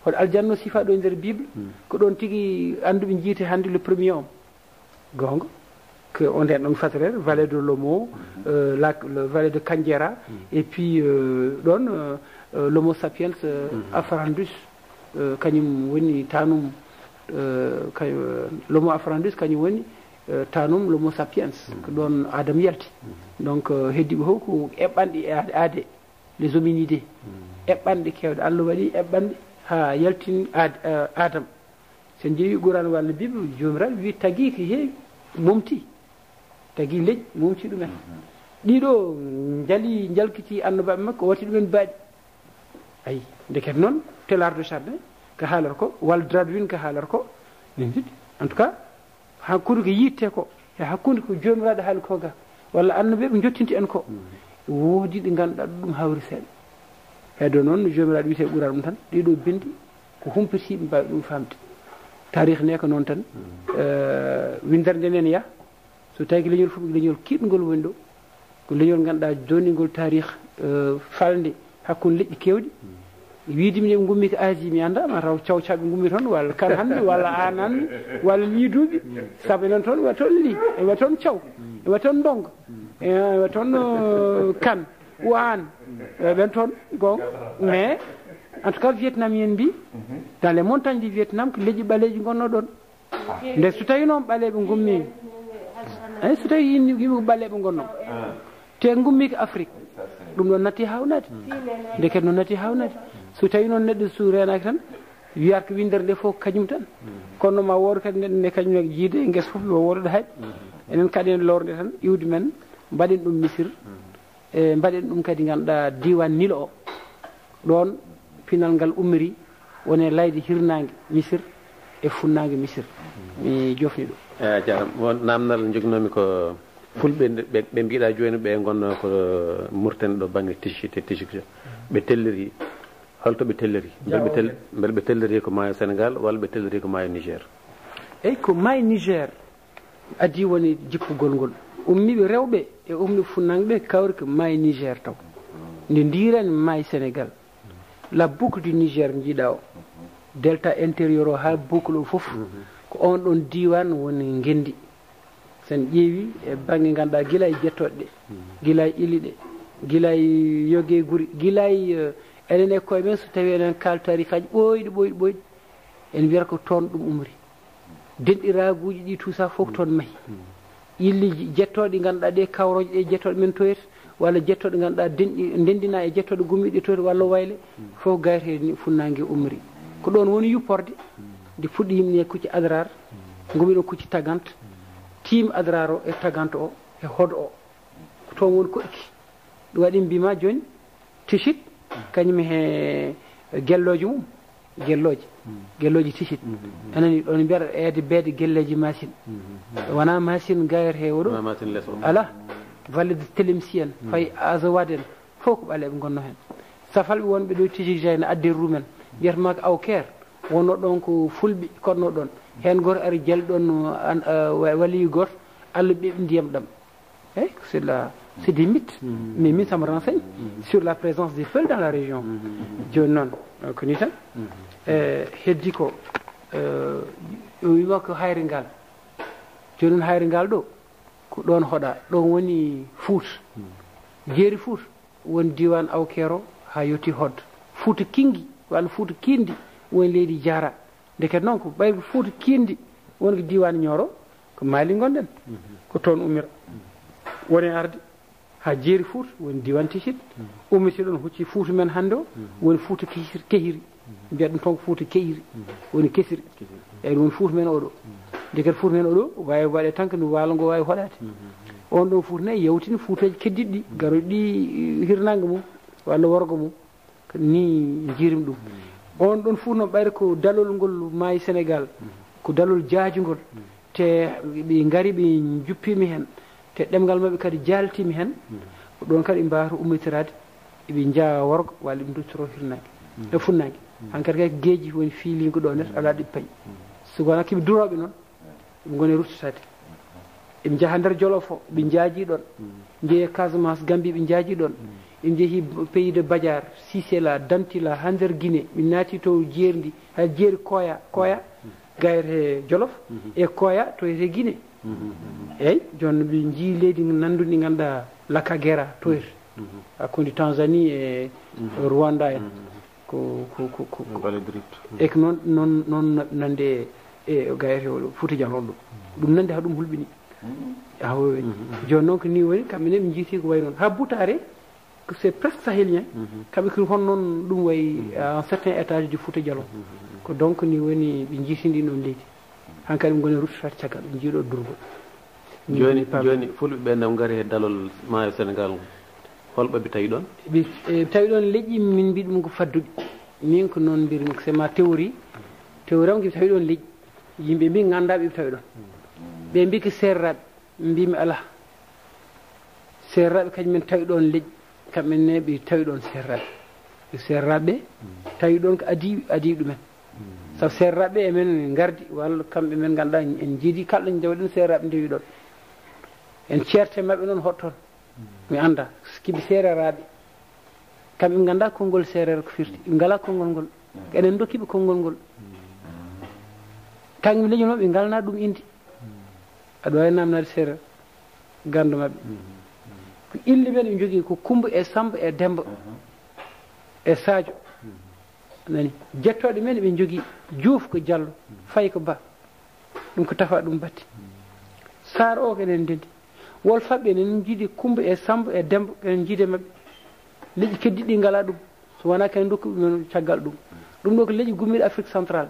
hoɗo aljanno sifa ɗo e nder bible ko ɗon tigui anduɓe jiite hannde le premier homme gonga que on nden ɗon fatorere vallée de Lomo le vallée de Kandiara et puis ɗon l'homo sapiens afrandus kañum woni tanum l'homo afrandus kañum woni tanum l'homo sapiens ko ɗon adam yalti donc heddiɓe fof ko eɓɓanɗe aade les hominidés eɓɓanɗe kewɗe Allah waɗi eɓɓanɗe ha yaltin adam sen jeeyi Qur'an walla Bible jomiraɗo wi tagui ko heewi momti tagui leƴƴi momti ɗumen ɗiɗo jalkiti annabaɓe makko watti ɗumen baaɗi ayi ndeket noon telardo jardin ko haalata ko walla Dradwin ko haalata ko min jiɗi en tout cas hakkude ko yitte ko e hakkude ko jomiraɗo haali ko ga walla annabaɓe jottinti en ko woodi ɗi ganduɗa ɗum hawri seeɗa heddo noon no jomiraɗo wiyete ɓuura ɗum tan ɗiɗo bindi ko humpitiɓe mbawi ɗum famde tarikh ne ko noon tan windere nde nen ya so tawi ko leñol fof ko leñol kiɗgol woni ɗo ko leñol ganduɗa jonigol tarikh falde hakkude leƴƴi kewɗi wiide mine gummi ko Asie mi anda ma taw cawcaɓe gummi toon walla kan hande walla an hande walla liiduɓe saabu enen toon wa toon li e wa toon caw e wa toon ndonga e wa toon kan waan ɓen toon gon mais en tout cas Vietnam yen mbi dans les montagnes du Vietnam ko leƴƴi ɓaleji gonno ɗon nde so tawi noon ɓaleɓe gummi eyi so tawi yimɓe ko ɓaleɓe gonno te gummi ko Afrique ɗum ɗon natti hawnade ndeket noon natti hawnade so tawi noon neɗɗo so renaki tan wiyata ko windere nde fof kañum tan kono ma wood kadi neɗɗo nde kañum e jiide e guesa fof yo woɗoɗo hayɓe enen kadi en lorde tan iwde men mbaɗen ɗum misir e mbaɗen ɗum kadi ganduɗa diwan Nilo o ɗon pinal ngal ummiri wone layde hirnangue misir e funnague misir mi jofni ɗum jaram won namdal jognomi ko fulɓe ɓe mbiɗa joni ɓe gonno ko murten ɗo banggue tichit e tichik ɓe telliri holto ɓe telliri beele ɓe telliri ko maayo Sénégal walla ɓe telliri ko maayo Niger eyyi ko maayo Niger adi woni jippugol ngol ummiɓe rewɓe e ummi funnangue ɓe kawri ko maayo Niger taw nde ndirani maayo Sénégal la boucle du Niger jiiɗa o delta intérieur o ha boucle o foof ko on ɗon diwan woni gendi sen ƴeewi e banggue ganduɗa guila e jettoɗe ɗe guila e ili ɗe guila e yogue guuri guila e enen e koye men so tawi enen kaal tarikaji ɓoyɗi en wiyata ko toon ɗum umri denɗiraguji ɗi tout ça fof toon maahi illi jettoɗe ganduɗa ɗe kawroje ɗe jettoɗe men toyta walla jettoɗe ganduɗa dendina e jettoɗe gummiɗe toyta walla wayle fof gayte funnague umri ko ɗon woni yupporde nde fuɗɗi yimɓe kucci adrar gumiɗo kucci tagante tim adrar o e tagante o e hodo o ko toon woni koɗki ɗum waɗi mbima joni tichit kañum he gelloje mum gelloje tichit anani ɗon mbiyata eede beede gelleji machine wona machine gayat he oɗo ala valle de télémsi en fayi azawad en fof ko ɓaleɓe gonno hen safalɓe wonɓe ɗo tichit jayne adde rumen mbiyatama ko awkere wonno ɗon ko fulɓe konno ɗon hen goto ari jali ɗon waliyu goto Allah ɓeɓe ndiyam ɗam eyyi c'est des mythes mais min ça me renseigne sur la présence des Peuls dans la région joni noon ko ni tan heddi ko wima ko hayre ngal joni noon hayre ngal ɗo ko ɗon hoɗa ɗon woni Fouta jeeri Fouta woni diwan awkero ha yetti hodde Fouta Kingui walla Fouta Kindi woni leydi Diara ndeket noon ko ɓayko Fouta Kindi woni ko diwan Nioro ko Mali gonɗen ko toon ummira woni arde ha jeeri Fouta woni diwan Tichit ummiti ɗon hucci Fouta men hannde o woni Fouta Kehiri mbiyat ɗum toon ko Fouta Kehiri woni kesiri eyyi ɗum woni Fouta men oɗo ndeket Fouta men oɗo wawi waɗe tan ko no waalo ngo wawi hoɗade on ɗo Fouta nayi yawtini Foutaji keddiɗi ɗi garoɗi ɗi hirnangue mum walla worgo mum ni jiirim ɗum on ɗon Fouta noon ɓayde ko dalol ngol maayi Sénégal ko dalol jaajugol te ɓe gaari ɓe juppimi hen te ɗemgal mabɓe kadi jaltimi hen ko ɗon kadi ɓe mbawata ummitirade eɓe jaa worgo walla ɓe duttoro hirnangue e funnague hankkadi kay ko gueji woni fiiligo ɗo net ala ɗi payi so wona koɓe duroɓe noon ɓe goni ruttitade eɓe jaaha nder Jolof o ɓe jaaji ɗon jeeyi Casamance Gambie ɓe jaaji ɗon ɓe jeehi pays de Badiar Sisela Dantila ha nder Guinée ɓe naati to jeerdi ha jeeri Koya gayete Jolof e Koya to yete Guinée eyyi joni ɓe jii leydi nanduɗi ganduɗa Lakagera toyta hakkude Tanzanie e Rwanda en ko e ko noon nande e gayete oɗo Fouta Diallo ɗo ɗum nande ha ɗum hulɓini joni noon ko ni woni kamɓene ɓe jiiti ko way noon ha Boutare que c'est presque sahélien kamɓe ko hon noon ɗum way en certain étage du Fouta Djallon ko donc ni woni ɓe jiitindi noon leydi hankkadi ɓe goni ruttata caggal ɓe jiiɗo durgol joni fulɓe ɓe nam ngari he dalol maayo Sénégal holɓe ɓe tawi ɗon ɓe tawi ɗon leƴƴi min mbi ɗum ko fadduɓe min ko noon mbirmi c'est ma théorie am koɓe tawi ɗon leƴƴi yimɓe mbi gandaɓe ɓe tawi ɗon ɓe mbi ko serraɓe mbimi ala serraɓe kañumen tawi ɗon leƴƴi kamɓenne ɓe tawi ɗon serraɓe tawi ɗon ko adi ɗumen sabu serraɓe emen gardi walla kamɓe men ganduɗa en jiidi kalɗo jawa ɗum serraɓe ndewi ɗon en ceerte mabɓe noon hottoon mi anda kiɓe sereraɓe kamɓe ɓe ganda konngol serere ko firti ɓe ngala konngol ngol enen dokkiɓe konngol ngol kañum leñol maɓe ɓe galna ɗum indi aɗa wawi namnade serere gandu mabɓe ko ille men ɓe jogui ko Coumba e Samba e Demba e Sadio nani jettoɗe men ɓe jogui Diouf ko Diallo Faye ko Ba ɗum ko Tafa ɗum batti Sar o ko enen ndendi wol fabɓe enen jiiɗi Coumba e Samba e Demba enen jiide mabɓe leƴƴi keddiɗi ngala ɗum so wona ken dokkuɓe men caggal ɗum ɗo ko leƴƴi gummiɗo Afrique centrale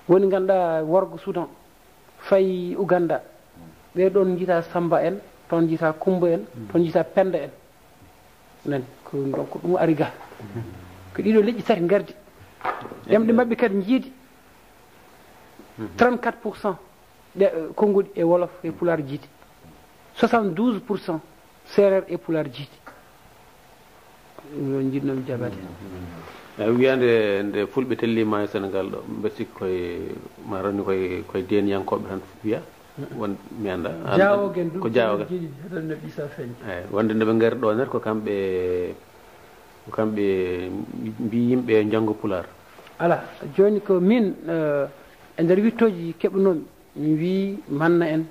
woni ganduɗa worgo Soudan fayi Ouganda ɓeɗon jiita Samba en toon jiita Coumba en toon jiita Penda en nani ko donc ɗum ari ga ko ɗiɗo leƴƴi tati gardi ɗemɗe mabɓe kadi jiidi 34% ɗe konnguli e wolof e pulaar jiidi 72% séréer e pulaar jiidi ɗum jiɗnomi jabade wiyande nde fulɓe tellima e Sénégal ɗo mbe sikki ma ranni koye deniyankoɓe tan wiya won mi anda jawogen ko jawogen heɗonno ɓisa feeñ eyyi wonde ndeɓe gaari ɗo ner ko kamɓe mbi yimɓe janggo pulaar ala joni ko min e nder wittoji keɓnomi mi wi manna en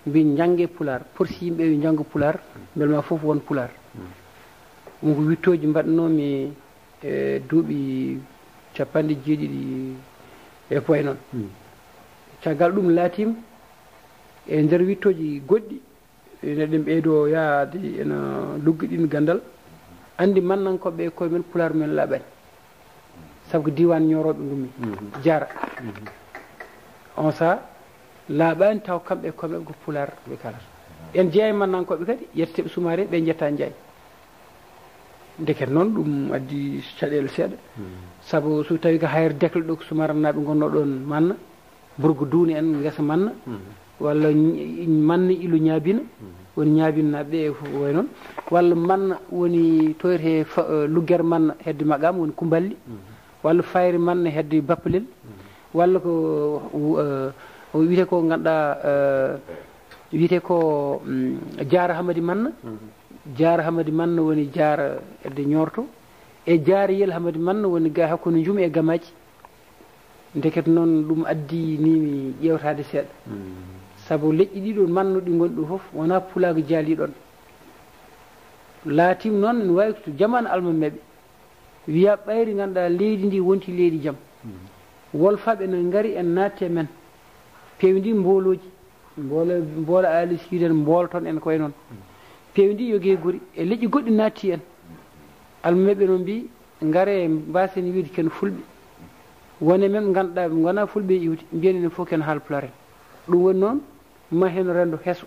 mbi jangge pulaar porsi yimɓe yo janggo pulaar beelma foof won pulaar ɗum ko wittoji mbaɗnomi e duuɓi 90 e poye noon caggal ɗum laatima e nder wittoji goɗɗi neɗɗen ɓeydo yaade ena lugguiɗin gandal andi mannankoɓe koye men pulaar men laaɓani saabu ko diwan ñoroɓe gummi jara on sa laaɓani taw kamɓe koyemen ko pulaar ɓe kalata en jeeya mannankoɓe kadi yetteɓe sumare ɓe jetta jeey ndeket noon ɗum addi caɗele seeɗa saabu so tawi ko hayre dekle ɗo ko sumarannaɓe gonno ɗon manna burgo duuni en guesa manna walla manna ilu ñaabina woni ñaabinnaɓe ɓe way noon walla manna woni toyte luggere manna hedde maqam woni Kumballi walla fayre manna hedde Bappalel walla ko wiyete ko ganduɗa wiyete ko Diara Hamadi manna Diara Hamadi manna woni Diara hedde ñorto e Diara Yel Hamadi manna woni ga hakkude Jum e Gamaji ndeket noon ɗum addi nimi ƴewtade seeɗa saabu leƴƴi ɗiɗo mannuɗi gonɗi ɗo foof wona pulago jaaliɗon laatim noon ene wawi to jamanu almameɓe wiya ɓayri ganduɗa leydi ndi wonti leydi jaam wolfaɓe ne gaari en natte men peewi ndi mbooloji mboola ali siiden mbolton en koye noon peewi ndi yogue guuri e leƴƴi goɗɗi natti en almameɓe noon mbi gaare mbasen wiide ken fulɓe wone men ganduɗa gona fulɓe iwde mbiyen enen fof ken haal pularen ɗum woni noon ma hen rendo heeso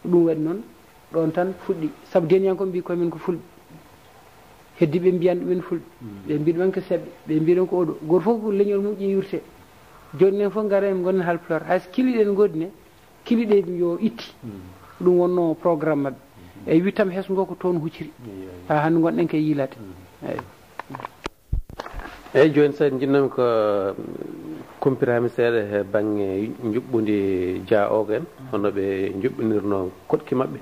ɗum waɗi noon ɗon tan fuɗɗi saabu deniyanko mbi koyemen ko fulɓe heddi ɓe mbiyan ɗumen fulɓe ɓe mbi ɗumen ko seɓɓe ɓe mbiɗon ko oɗo goto fof ko leñol mum ƴewirte joni nen fof gara en gonnen haal pulaar hayso kiliɗen godine kiliɗe yo itti ɗum wonno programme mabɓe eyyi wittam heeso ngo ko toon hucciri ha hande gonɗen koye yiilade eyyi joni sa jinnomi ko kumpirami seeɗa e banggue juɓɓudi Dia ogo en hono ɓe juɓɓinirno koɗki mabɓe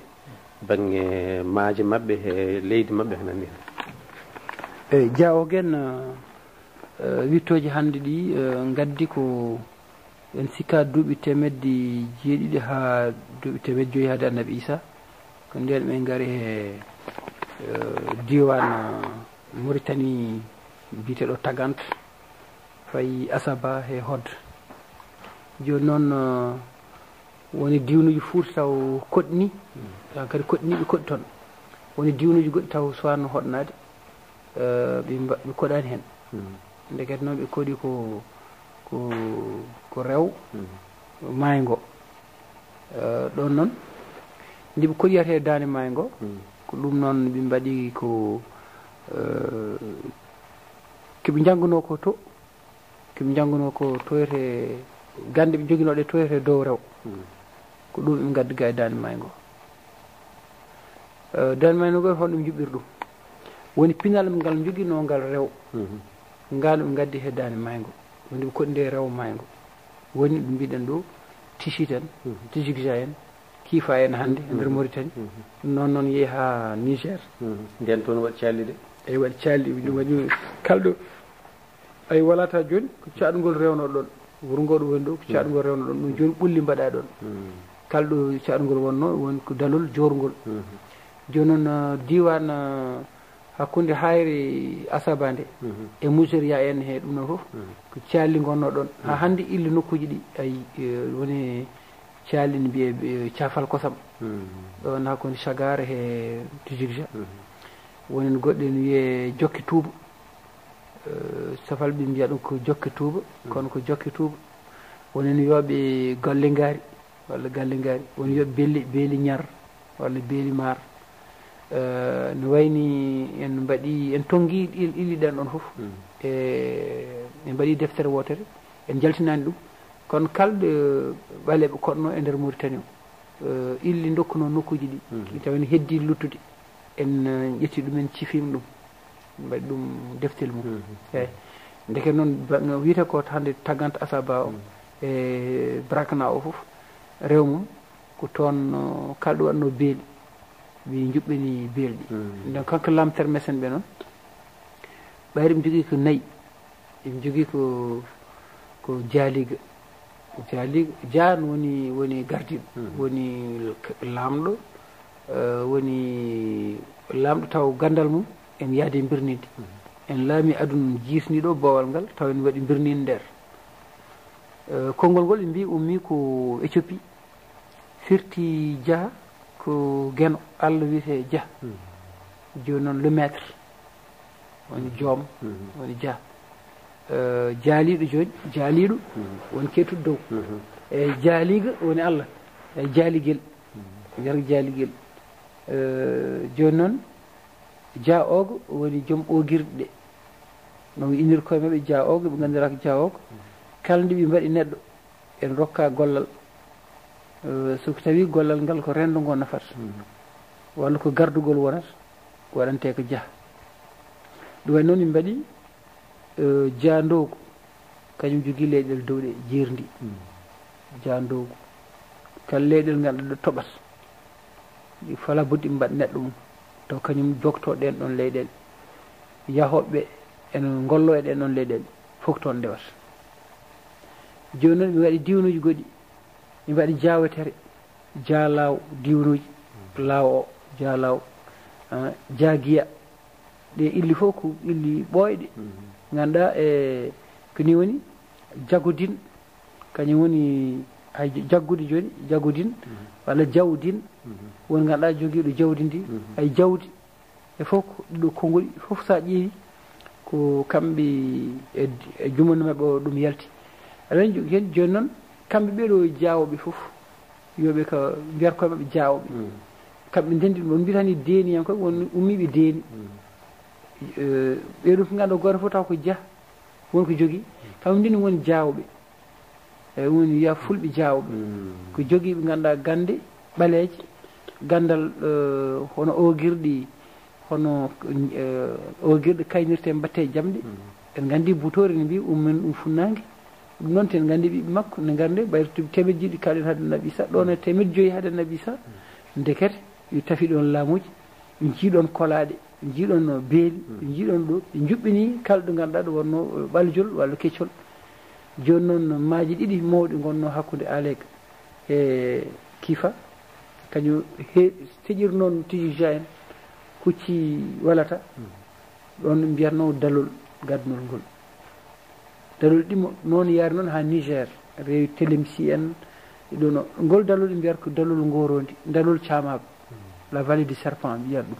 banggue maaje mabɓe e leydi mabɓe ko nanndi hen eyyi Dia ogo en wittoji hande ɗi gaddi ko en sikka duuɓi temedde jeeɗiɗi ha duuɓi temedde joyyi haade Annabi Issa ko nden ɓe gaari e diwan Mauritanie biteɗo Tagante fayi Asaba e Hod joni noon woni diwnuji Fouta taw koɗni kadi koɗɗiniɓe koɗɗi toon woni diwnuji goɗɗi taw suwanno hoɗnade ɓe koɗani hen ndeket noon ɓe koɗi ko rew maygo ɗon noon nde ɓe koɗiyata e dande maygo ko ɗum noon ɓe mbaɗi ko keɓe jangguno ko to keɓe jangguno ko toyete gande ɓe joguinoɗe toyete dow rew ko ɗum ɓe gaddi ga e dande maygo dande maygo honɗum juɓɓiri ɗum woni pinal ngal joguino ngal rew ngal ɓe gaddi he dande maygo woni ɓe koɗide rew maygo woni ɓe mbiɗen ɗo Tichit en Tijigja en Kiifa en hannde e nder Mauritanie noon yeehi ha Niger nden toon waɗi callide eyi waɗi calli ɗum waɗi kalɗo ay walata joni ko caɗugol rewno ɗon wuro ngo ɗo woni ɗo ko caɗugol rewno ɗon ɗum joni ɓulli mbaɗa ɗon kalɗo caɗugol wonno woni ko dalol jorgol joni noon diwan hakkude hayre asabande e Moussouria en he ɗum ɗon fof ko calli gonno ɗon ha hande ille nokkuji ɗi ayi woni calli ne mbiye cafal kosam ɗon hakkude Chagare he Tijigja woni goɗɗe ne wiye Jokki Touba safal ɓe mbiya ɗum ko Jokki Touba kono ko Jokki Touba woni no yooɓe Galle Ngari walla Galle Ngari woni yooɓe beeli ñar walla beeli maar no wayni en mbaɗi en tongi illi ɗen ɗon fof en mbaɗi deftere wotere en jaltinani ɗum kono kalɗo ɓaleɓe koɗno e nder Mauritanie o illi dokkuno nokkuji ɗi tawani heddi luttude en ƴetti ɗum en cifima ɗum mbaɗi ɗum deftel mum eyi ndeke noon wiyete ko hande taggante asaba o e Brakna o fof rew mum ko toon kalɗo waɗno beeli ɓe juɓɓini beelɗi nden kanko lamtere mesen ɓe noon ɓayri ɓe jogui ko nayyi ɓe jogui ko jaaliga jaan woni gardiɗo woni lamɗo woni lamɗo taw gandal mum en yaade birnide en laami aduna jiisniɗo bowal ngal taw en waɗi birnide nder konngol ngol ɓe mbi ummi ko Éthiopie firti Dia ko Gueno Allah wiyete Dia joni noon le maître woni joom woni Dia jaaliɗo joni jaaliɗo woni kettuɗo dow e jaaliga woni Allah e jaaliguel nder jaaliguel joni noon Dia ogo woni joom ogirɗe ɗe no inir koye maɓɓe Dia ogo ɓe gandiraka Dia ogo kala nde ɓe mbaɗi neɗɗo en rokka gollal soko tawi gollal ngal ko rendo ngo nafata walla ko gardugol wonata waɗante ko Dia ɗum wayi noon ɓe mbaɗi Dia Ndogo kañum jogui leyɗel dow ɗe jirndi Dia Ndogo kala leyɗel ngal ɗo toɓat fala buddi mbaɗ neɗɗo mum taw kañum jogto ɗen ɗon leyɗele yahoɓe en gollo e ɗen ɗon leyɗele fof toon ndewata joni noon mi waɗi diwnuji goɗɗi mi waɗi jawetere Dialaw diwnuji law o Dialaw Diaguiya ɗe illi fof ko illi ɓooyɗe ganduɗa e koni woni Jagodine kañum woni hay jaggude joni Jagodine walla Jawdine woni ganduɗa joguiɗo jawdi ndi hay jawdi e fof ɗiɗo konngoli fof sa ƴeewi ko kamɓe e jumano mabɓe o ɗum yalti aɗa hen joni noon kamɓe ɓeɗo jawoɓe fof yoɓe ko mbiyata koye mabɓe jawoɓe kamɓe ndendi ɗum on mbiyatani deeni hen koye won ummiɓe deeni ɓeɗo ko ganduɗa goto fof taw ko Dia wonko jogui kamɓe ndeni woni jawoɓe eyi woni wiya fulɓe jawoɓe ko jogui ɓe ganduɗa gande ɓaleje gandal hono ogirɗi hono ogirɗe kaynirte mbatte jamɗe en gandi Boutori ne mbi ummen ɗum funnague ɗum noon ten gandi ɓiɓe makko ne garde ɓayr temed jiɗi kalɗen haade Nabi Isa ɗon e temed joyyi haade Nabi Isa ndekete yo tafi ɗon laamuji ɓe jiiɗon kolaɗe ɓe jiiɗon beeli ɓe jiiɗon ɗo ɓe juɓɓini kala ɗo ganduɗa ɗo wonno ɓaljol walla keccol joni noon maaji ɗiɗi mawɗi gonno hakkude Aleg e Kiifa kañum teƴir noon Tijigja en kucci walata ɗon mbiyatno dalol gadnol ngol dalol ɗimo noon yaari noon ha Niger rewi Télemsi en ɗo no ngol dalol ɓe mbiyata ko dalol ngorondi dalol camaɓe la vallée du serpent mbiyat ɗum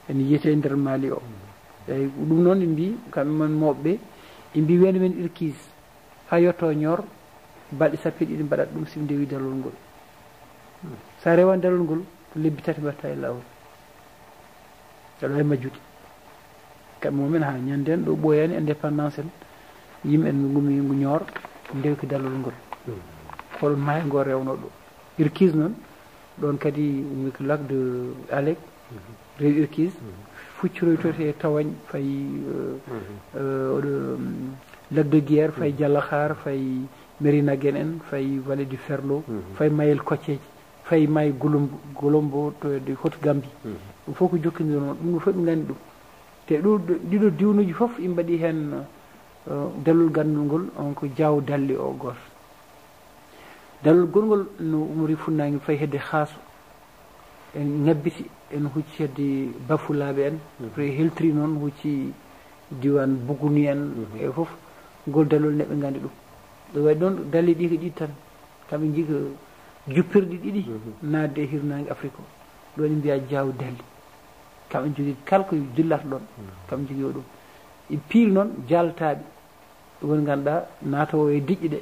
ene yiyete nder Mali o eyyi ɗum noon ɓe mbi kamɓe men mawɓe ɓe mbi wende men irkis ha yetto Nior balɗe sappo e ɗiɗi mbaɗat ɗum si ndewi dalol ngol sa rewani dalol ngol ko lebbi tati mbatta e lawol aɗa wawi majjude kamɓe mumen ha ñanden ɗo ɓooyani indépendance en yimɓe en gumi Nior ndewi ko dalol ngol hol maayo ngo rewno ɗo irkis noon ɗon kadi wi ko lac de Alec rewi irkis fucciroytote e tawañ fayi oɗo lac de Guière fayi Dialakhar fayi Mérina Guène en fayi vallée du Ferlo fayi Mayel Kocceji fayi mayi Golombo to de Haute Gambie ɗum fof ko jokkidiro ɗum ɗo fof ɓe gandi ɗum te ɗiɗo diwnuji fof ɓe mbaɗi hen dalol gandol ngol on ko Diaw Dalli o goto dalol gongol no umori funnangue fayi hedde Khaaso en ngabbiti en hucci hedde Bafulaɓe en pre heltri noon hucci diwan Buguni en e foof ngol dalol neɓɓe gandi ɗum ɗo waɗi ɗon dalli ɗi ko ɗiɗi tan kamɓe jii ko juppirɗi ɗiɗi nadde e hirnangue Afrique o ɗo ne mbiya Diaw Dalli kamɓe jogui kala ko dillata ɗon kamɓe jogui o ɗum e piil noon jaltaɓe won ganduɗa natowo e diƴƴe ɗe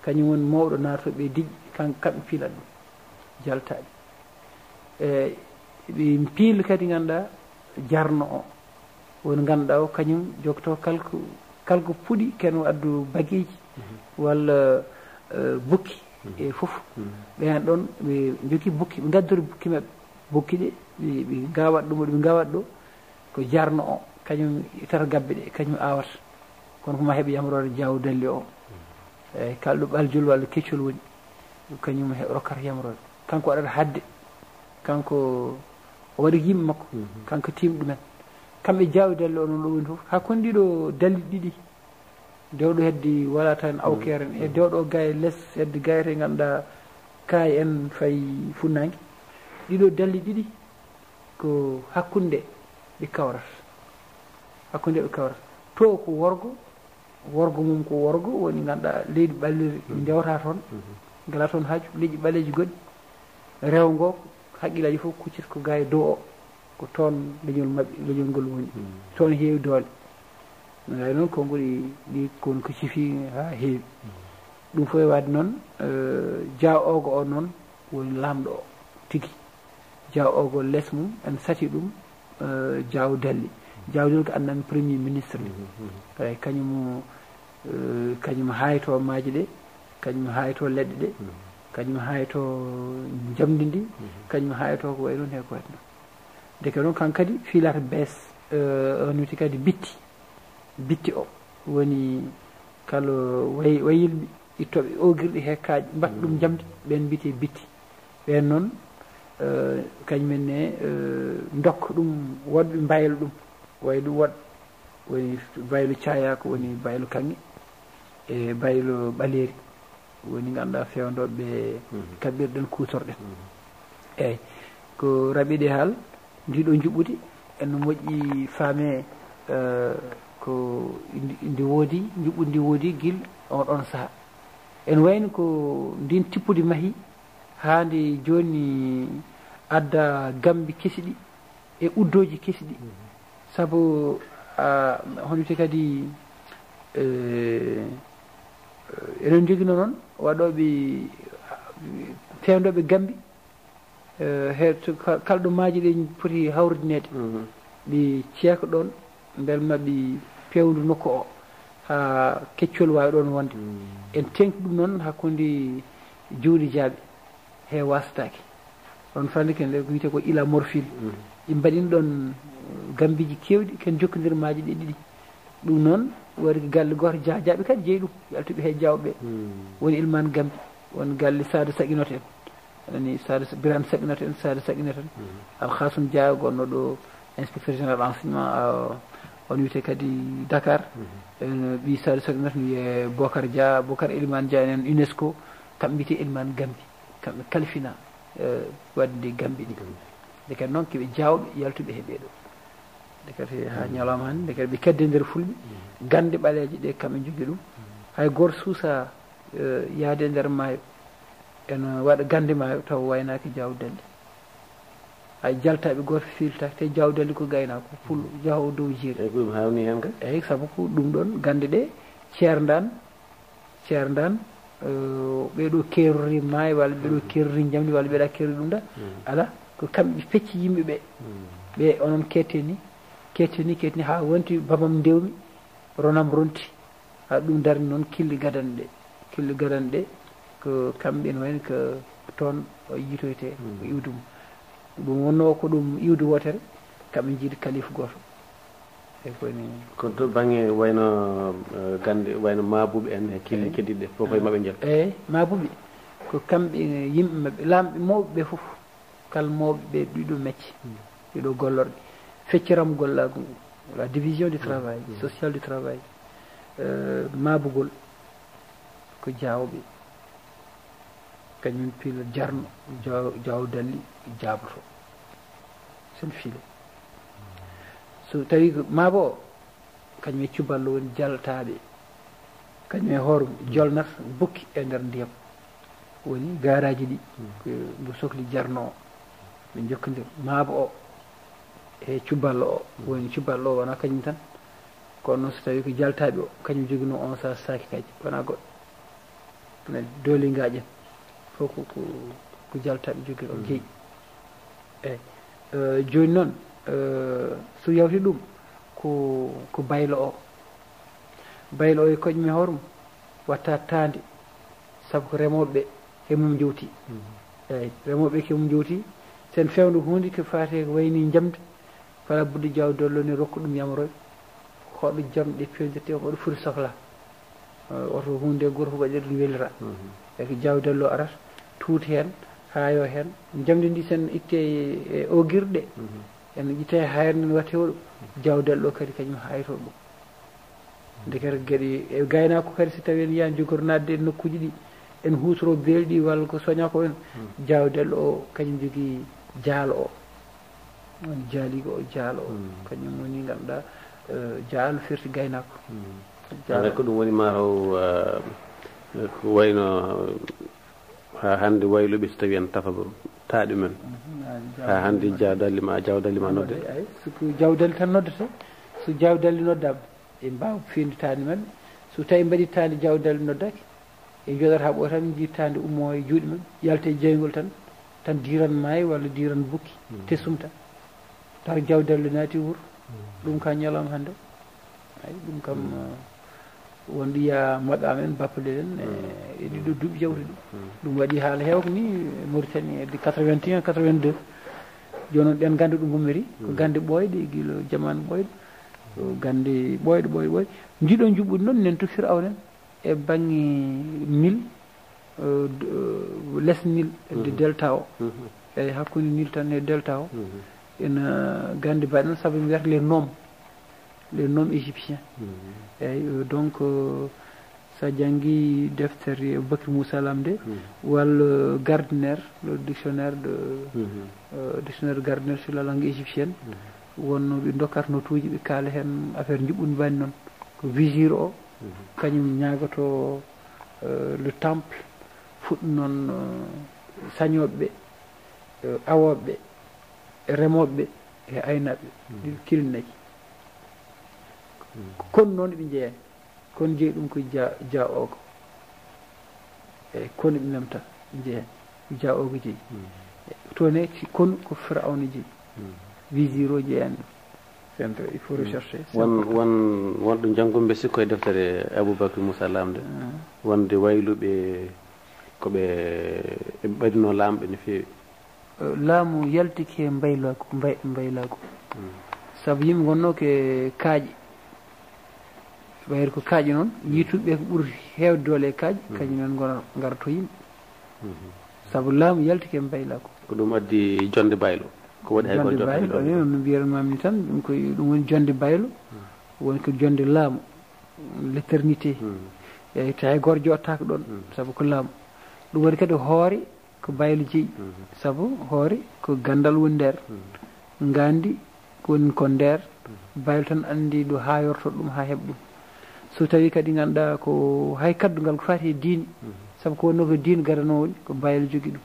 kañum woni mawɗo natoɓe e diƴƴe kamɓe piilat ɗum jaltaɓe ɓe piil kadi ganduɗa jarno o won ganduɗa o kañum jogoto kalko puuɗi ken addu bagueji walla bukki e foof ɓen ɗon ɓe jogui bukki ɓe gaddori bukki mabɓe bukki ɗe ɓe gawat ɗum ɓe gawat ɗo ko jarno o kañum itata gabbe ɗe kañum awata kono koma heeɓe yamrode Diaw Dalli o eyyi kalɗo ɓaljol walla keccol woni kañum rokkata yamrode kanko waɗata hadde kanko o waɗi yimɓe makko kanko tiimi ɗumen kamɓe Diaw Dalli o noon ɗo woni foof hakkude ɗiɗo dalli ɗiɗi dewɗo hedde wala tan awkere en e dewɗo gaye less hedde gayete ganduɗa kaye en fayi funnangue ɗiɗo dalli ɗiɗi ko hakkude ɓe kawrata hakkude ɓe kawrata to ko worgo mum ko worgo woni ganduɗa leydi ɓalliri dewata toon gala toon haaju leƴƴi ɓaleji goɗɗi rewgo haqqillaji fof kuccita ko ga e dow o ko toon leñol mabɓe leñol ngol woni toon heewi doole ay noon konngol ɗi kon ko cifi ha heewi ɗum fof e wadde noon Diaw ogo o noon woni lamɗo o tigui Diaw ogo less mum en sati ɗum Diaw Dalli Diaw Dalli ko andami premier ministre eyyi kañum hayto maaji ɗe kañum hayto leɗɗe ɗe kañum hayto jamdi ndi kañum hayto ko way noon he ko wayno deke noon kan kadi filata bees on witi kadi bitti o woni kala wayilɓe ittoɓe ogirɗe hekkaji mbatta ɗum jamdi ɓen mbiyete bitti ɓen noon kañumenne dokka ɗum wonɓe mbaylo ɗum way ɗum waɗ woni baylo cayako woni baylo kanŋe e baylo ɓaleri woni ganduɗa fewdoɓe kaɓirɗen kutorɗen eyyi ko raɓiɗe haal ndiɗo juɓɓudi ene moƴƴi faame ko ndi woodi juɓɓudi ndi woodi guil on ɗon saaha en wayno ko ndin tippude maahi ha nde joni adda gambi kesiɗi e uddoji kesiɗi saabu hono wiyete kadi enen joguino noon waɗoɓe fewdoɓe gambi he kalɗo maaji ɗe poti hawridinede ɓe ceeka ɗon beel maɓe pewdu nokku o ha keccol wawi ɗon wonde en tengti ɗum noon hakkude juuɗe jaaɓe he wasatake ɗon fande ken ko wiyete ko ila morphile ɗi mbaɗin ɗon gambiji kewɗi ken jokkodir maaji ɗe ɗiɗi ɗum noon waɗi ko galle goto jajaɓe kadi jeeyi ɗum yaltuɓe he jawɓe woni ilmane gambi won galle Sada Saguinoto en anani Sada Birane Saguinoto en Sada Saguinoto en Alkhasum Dia gonno ɗo inspecteur général enseignement on wiyete kadi Dakar ɓi Sada Saguinoto wiye Bocar Dia Bocar Elimane Dia en UNESCO kamɓe mbiyete Elimane Gambi kamɓe kalfina wadde gambi ɗi nde kadi noon koɓe jawɓe yaltuɓe he ɓeeɗo nde kadi ha ñalawma hande nde kadi ɓe kedde nder fulɓe gande ɓaleji ɗe kamɓe jogui ɗum hay goto suusa yaade nder maayo ene waɗa gande maayo taw waynaki Diaw Dalli hay jaltaɓe goto filtaki te jawdali ko gaynako pullo jahowo dow jiiri eyyi ko ɗum hawni hen ka eyyi saabu ko ɗum ɗon gande ɗe ceerdan ɓeɗo kerori maayo walla ɓeɗo kerori jamdi walla ɓeeɗa kerori ɗum da ala ko kamɓe pecci yimɓeɓe ɓe onon ketteni ha wonti babam ndewmi ronam ronti ha ɗum darni noon killi gadanɗe ko kamɓe ene wayni ko toon o yitoyte ko iwdu mum ɗum wonno ko ɗum iwdu wotere kamɓe jiiɗi kalifa goto e koyni ko to banggue wayno gande wayno mabuɓe en e killi keddiɗe fof koye mabɓe jeeya eyyi mabuɓe ko kamɓe yimɓe mabɓe lamɓe mawɓe ɓe foof kala mawɓe ɓe ɗiɗo mecce ɗiɗo gollorɗe fecciram gollagu ngu la division du travail social du travail mabugol ko jawɓe kañum pila jarno jaw dalli jaboto sen fiile so tawi maabo o kañum e cuballo woni jaltaɓe kañum e hoore jolnata bukki e nder ndiyam woni garaji ɗi mbo sohli jarno o ɓe jokkodir maabo o e cuballo o woni cuballo o wona kañum tan kono noon so tawi ko jaltaɓe o kañum jogino on sa saki kaji wona goɗɗo ene doolingaƴen fof ko jaltaɓe jogui o jeeyi eyyi joni noon so yawti ɗum ko baylo o e koƴmi hoore mum watta tande saabu ko remoɓeɓe hemum jowti eyyi remoɓeɓe kemum jowti sen fewde hunde ko fate ko wayni jamde fala budde jaw dollo ni rokka ɗum yamoroy hoɗo jamɗe pewdete oɗo foti sohla oto hunde goto fof waɗire ɗum welira e ko jaw dollo arata tuuti hen haayo hen jamdi ndi sen itte e ogirɗe en ƴitte hayre watte oɗo jawdal ɗo kadi kañum hayto ɗum nde kadi gueɗe e gaynako kadi so tawi en yiyan jogori nadde e nokkuji ɗi en hutoro belɗi walla ko soña ko en jawdal o kañum jogui jaalo o woni jaaligo o jaalo o kañum woni ganduɗa jaalo firti gaynako jaalo ko ɗum woni mataw ko wayno ha hande wayluɓe so tawi en tafa taaɗi men ha hande jawdallima nodde ay soko jawdalli tan noddete so jawdalli noddama e mbawa finde tande men so tawi mbaɗi tande jawdalli noddaki e joɗata ha ɓo tan jittande ummo e juuɗe men yalta e jeygol tan diran maayi walla diran bukki tessumta taw jawdalli naati wuuro ɗum ka ñalawma hande ay ɗum kam wonɗo yiya moɗɗam en bappaleɗen e ɗiɗo duuɓi jawtuɗi ɗum waɗi haala hewko ni Mauritanie de 81 82 joni noon ɗen gande ɗum gummiri ko gande ɓoyɗe guila jamanu ɓoyɗo gande ɓoyɗo ndiɗo juɓɓudi noon nen toftir awnen e banggue mil less mil de delta o eyyi hakkude mil tan e delta o ena gande mbaɗen saabu mi wiyata les noms égyptiens eyyi donc sa janggui deftere Bakary Moussa Lamde walla Gardner le dictionnaire Gardner sur la langue égyptienne wonno ɓe dokkata notuji ɓe kaala hen affaire juɓɓudi mbani noon ko vigir o kañum ñagoto le temple fuɗɗi noon sañoɓeɓe awoɓeɓe remoɓeɓe e aynaɓe ɗiɗo kilinayi kono noon ɓe jeeyani kono jeeyi ɗum ko ja ogo eyyi kono ɓe memta ɓe jeeyani ja ogo jeeyi toon kono ko Firawna jeeyi visir o jeeyani ɗum centre il faut rechercher wonɗo janggoɓe sikko e deftere Aboubacry Moussa Lamde wonde wayluɓe koɓe ɓaɗino lamɓe no feewi laamu yaltiki e mbaylago saabu yimɓe gonno ke kaaƴe ɓayri ko kaaƴe noon yituɓeɓe ko ɓuuri hewde doole e kaaƴe kañumen gara to yimɓe saabu laamu yaltiki e mbaylago ko ɗum addi jonde baylo ko waɗi hay jonde baylo no mbiyanmami tan ɗum woni jonde baylo woni ko jonde laamu l'éternité eyyi tawi goto joɗotako ɗon saabu ko laamu ɗum woni kadi hoore ko baylo jeeyi saabu hoore ko gandal woni nder gandi woni ko nder baylo tan andi ɗo ha yorto ɗum ha heeɓa ɗum so tawi kadi ganduɗa ko hay kaddugal ko fati e diine saabu ko wonno ko diine gadano woni ko baylo jogui ɗum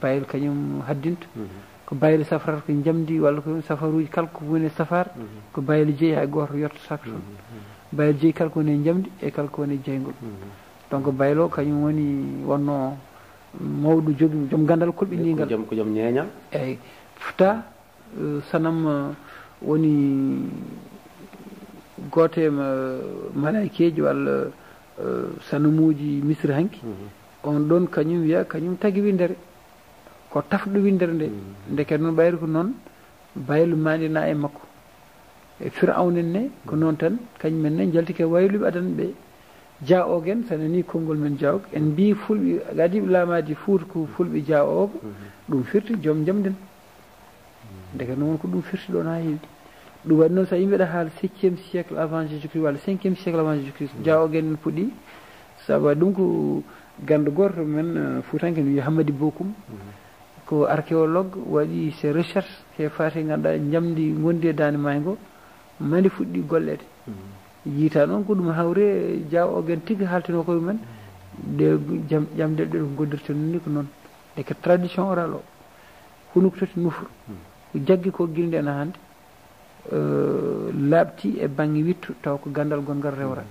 baylo kañum haddinta ko bayli safar ko jamdi walla ko safaruji kala ko woni safar ko bayli jeeyi hay goto yetto sak toon bayli jeeyi kala ko woni jamdi e kala ko woni jeygol donc baylo kañum woni wonno mawɗo jogi joom gandal kolɓinigal ko joom ñeeñal eyyi fota sanam woni gote malaikeji walla sanamuji misre hanki on ɗon kañum wiya kañum tagui windere ko tafɗo windere nde ndeke noon ɓayri ko noon baylu mandina e makko e firawnen ne ko noon tan kañumen ne jaltike wayluɓe adana ɓe dia ogen so nani konngol men diawog en mbi fulɓe gadiɓe laamaji fuuta ko fulɓe dia ogo ɗum firti joom jamden ndeke noon ko ɗum firti ɗon ha heewi ɗum waɗi noon so yimɓe ɗa haala 7e siècle avant jésus christ walla 5e siècle avant jésus christ dia ogen en puɗɗi sabu waɗi ɗum ko ganda goto men fuutanke no wiya hammadi bokum ko archéologue waɗi ses recherche he fati ganduɗa jamdi gondi e dande maygo mandi fuɗɗi gollede yiita noon ko ɗum hawre dia ogen tigui haltino koye mumen ɗe jamde ɗe ɗo goddirte nonni ko noon e que tradition oral o hunuko toti nufru ko jaggi ko guilde ena hande laaɓti e banggue wittu taw ko gandal gongal rewra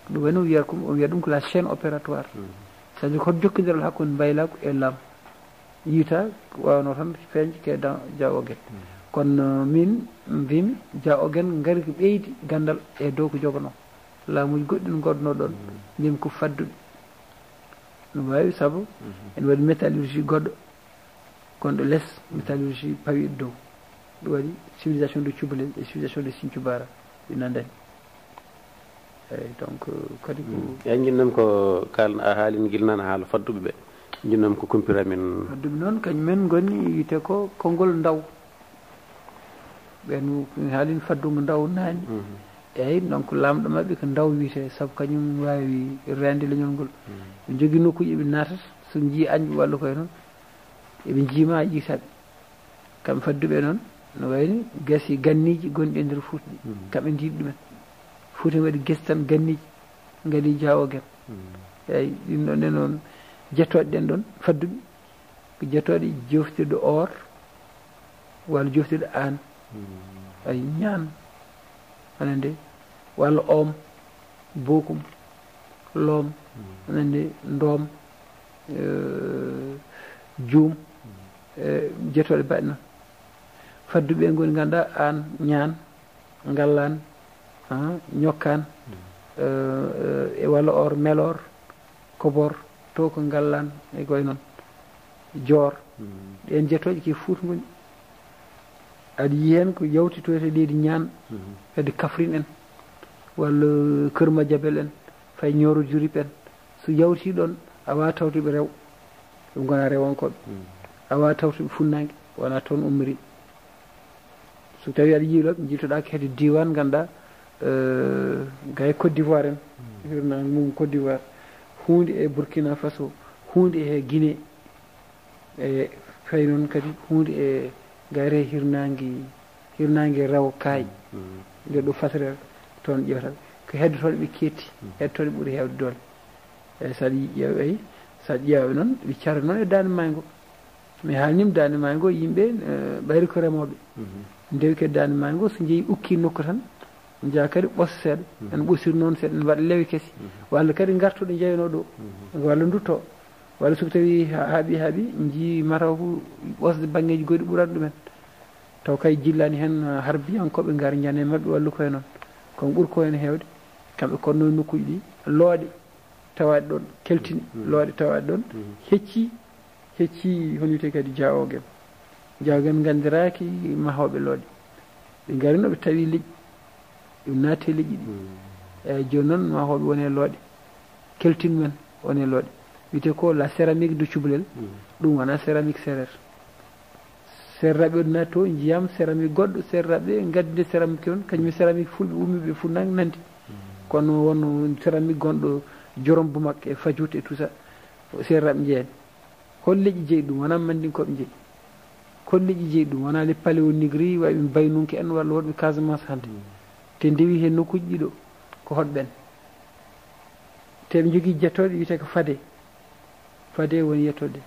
ɗum wayno wiyata ko o wiya ɗum ko la chaîne opératoire c'est à dire ko jokkodiral hakkude mbaylago e laam yiita wawno tan feeñde ke dia ogen kono min mbimi dia ogen gaari ko ɓeydi gandal e dow ko jogono laamuji goɗɗi no godno ɗon mbimi ko fadduɓe no wawi saabu ene waɗi métallurgie goɗɗo gonɗo less métallurgie pawiɗo dow ɗum waɗi civilisation de Thioubalen et civilisation de Sinthiou Bara ɗi nandani eyyi donc kadi ko eyi jinnomi ko kalno a haalino guilnano haala fadduɓe ɓe jinnomi ko kumpiramen fadduɓe noon kañumen gonni wiyete ko konngol ndaw ɓen haalino faddugo ndaw nani eyyi donc lamɗo mabɓe ko ndaw wiyete saabu kañum wawi rende leñol ngol ɓe jogui nokkuji ɓe natata so jii añɓe walla koye noon eɓe jiima ƴiitaɓe kamɓe fadduɓe noon no wayni gasi ganniji gonɗi e nder Fouta ɗi kamɓe ndiɗ ɗumen Fouta waɗi guese tan ganniji gandi dia ogen eyyi ɗin ɗon e noon jettoɗe ɗen ɗon fadduɓe ko jettoɗe joftirde or walla joftirde an ay ñaan anande walla oom bokum loom anande ndoom juum jettoɗe mbaɗe noon fadduɓe goni ganduɗa an ñaan ngallan ñokkan e walla or melor kobor to ko ngallan e koye noon joor ɗen jettoje ke Fouta goni aɗa yi hen ko yawtitoyte leydi ñaan kadi Kaffrine en walla Keur Madiabel en fay Nioro Diourip en so yawti ɗon a wawa tawtuɓe rew ɗum gona rewonkoɓe a wawa tawtuɓe funnague wona toon ummiri so tawi aɗa yiiloɓe jiitoɗa kede diwan ganduɗa gay Côte d'Ivoire en hirnague mum Côte d'Ivoire hunde e Burkina Faso hunde e Guinée e fay noon kadi hunde e gayre hirnague rew kaay nde ɗo fasrere toon ƴewtaɓe ko heddotoɗe ɓe ketti heddotoɗe ɓuuri hewde doole eyyi saɗa ƴeewa eyi saɗa ƴeewa noon ɓe cara noon e dande maygo mais haalnima dande maygo yimɓe ɓayri ko remoɓe ndewi kadi dande maygo so jeeyi ukki nokku tan jaa kadi ɓosa seeɗa ene ɓosiri noon seeɗa ene waɗa lewi kesi walla kadi gartoɗe jeyano ɗo walla dutto walla soko tawi haaɓi jii mataw ko ɓosde banggueji goɗɗi ɓuurat ɗumen taw kay jillani hen harbiyankoɓe gaara jane mabɓe walla koye noon kono ɓuuri ko hen hewde kamɓe konno nokkuji ɗi looɗe tawaɗe ɗon keltini looɗe tawaɗe ɗon hecci hono wiyete kadi dia ogen gandiraki mahoɓe looɗe ɓe garino ɓe tawi leƴƴi ɓe naati e leƴƴi ɗi eyyi joni noon mahoɓe wone looɗe keltin men wone looɗe wiyete ko la céramique de Thioubalen ɗum wona céramique sérère serraɓe o naati to jiyama céramique goɗɗo serraɓe gaddide céramique on kañum céramique fulɓe ummiɓe funnague nandi kono wonno céramique gonɗo Jorom Bumak e Fadiouth et tout ça serraɓe jeeyani hol leƴƴi jeeyi ɗum wona mandinkoɓe jeeyi hol leƴƴi jeeyi ɗum wona les paléonigri wawi ɓe baynunke en walla wonɓe Casamance hande te ndewi hen nokkuji ɗiɗo ko hoɗɓen te ɓe jogui jettoɗe wiyete ko fade woni yettode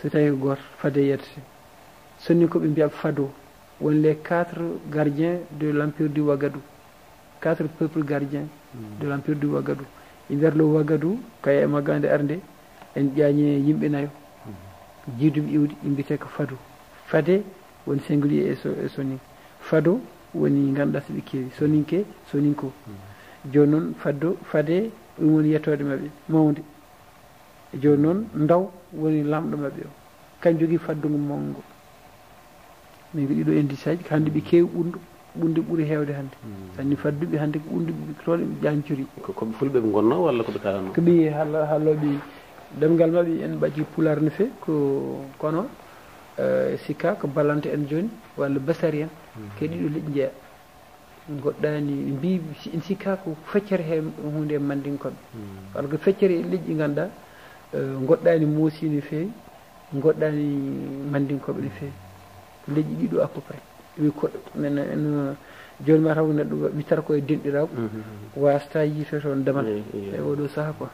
so tawi ko goto fade yettete sonni ko ɓe mbiya fado won les 4 gardiens de l'empire du Ouagadougou 4 peuples gardiens de l'empire du Ouagadougou e nder lo Ouagadougou kaya e maggande arde en ƴañe yimɓe nayo jiiduɓe iwdi imbite ko fado fade woni singulier e sonin fado woni ganduɗa so ɓe keewi soninke soninko joni noon fade ɗum woni yettode mabɓe mawde joni noon ndaw woni lamɗo mabɓe o kañ jogui faddugo mawgo min ko ɗiɗo indisaji ko hande ɓe keewi ɓunde ɓuuri hewde hande sanni fadduɓe hande ko ɓunde toon ɓe jancori koɓe fulɓe ɓe gonno walla koɓe kalano ko ɓi halloɓe demgal mabɓe en ɓaɗi pular no fewi kono sikka ko ballante en joni walla basari en ke ɗiɗo leƴƴi jeeya goɗɗani mbi en sikka ko feccere he hunde e mandinkoɓe par ce que feccere e leƴƴi ganduɗa goɗɗani moosi no fewi goɗɗani mandinkoɓe no fewi leƴƴi ɗiɗo à peu près wi koɗo men en joni ma taw neɗɗo wittata koye denɗiraɓe wasta yiito toon damal e oɗo saaha quoi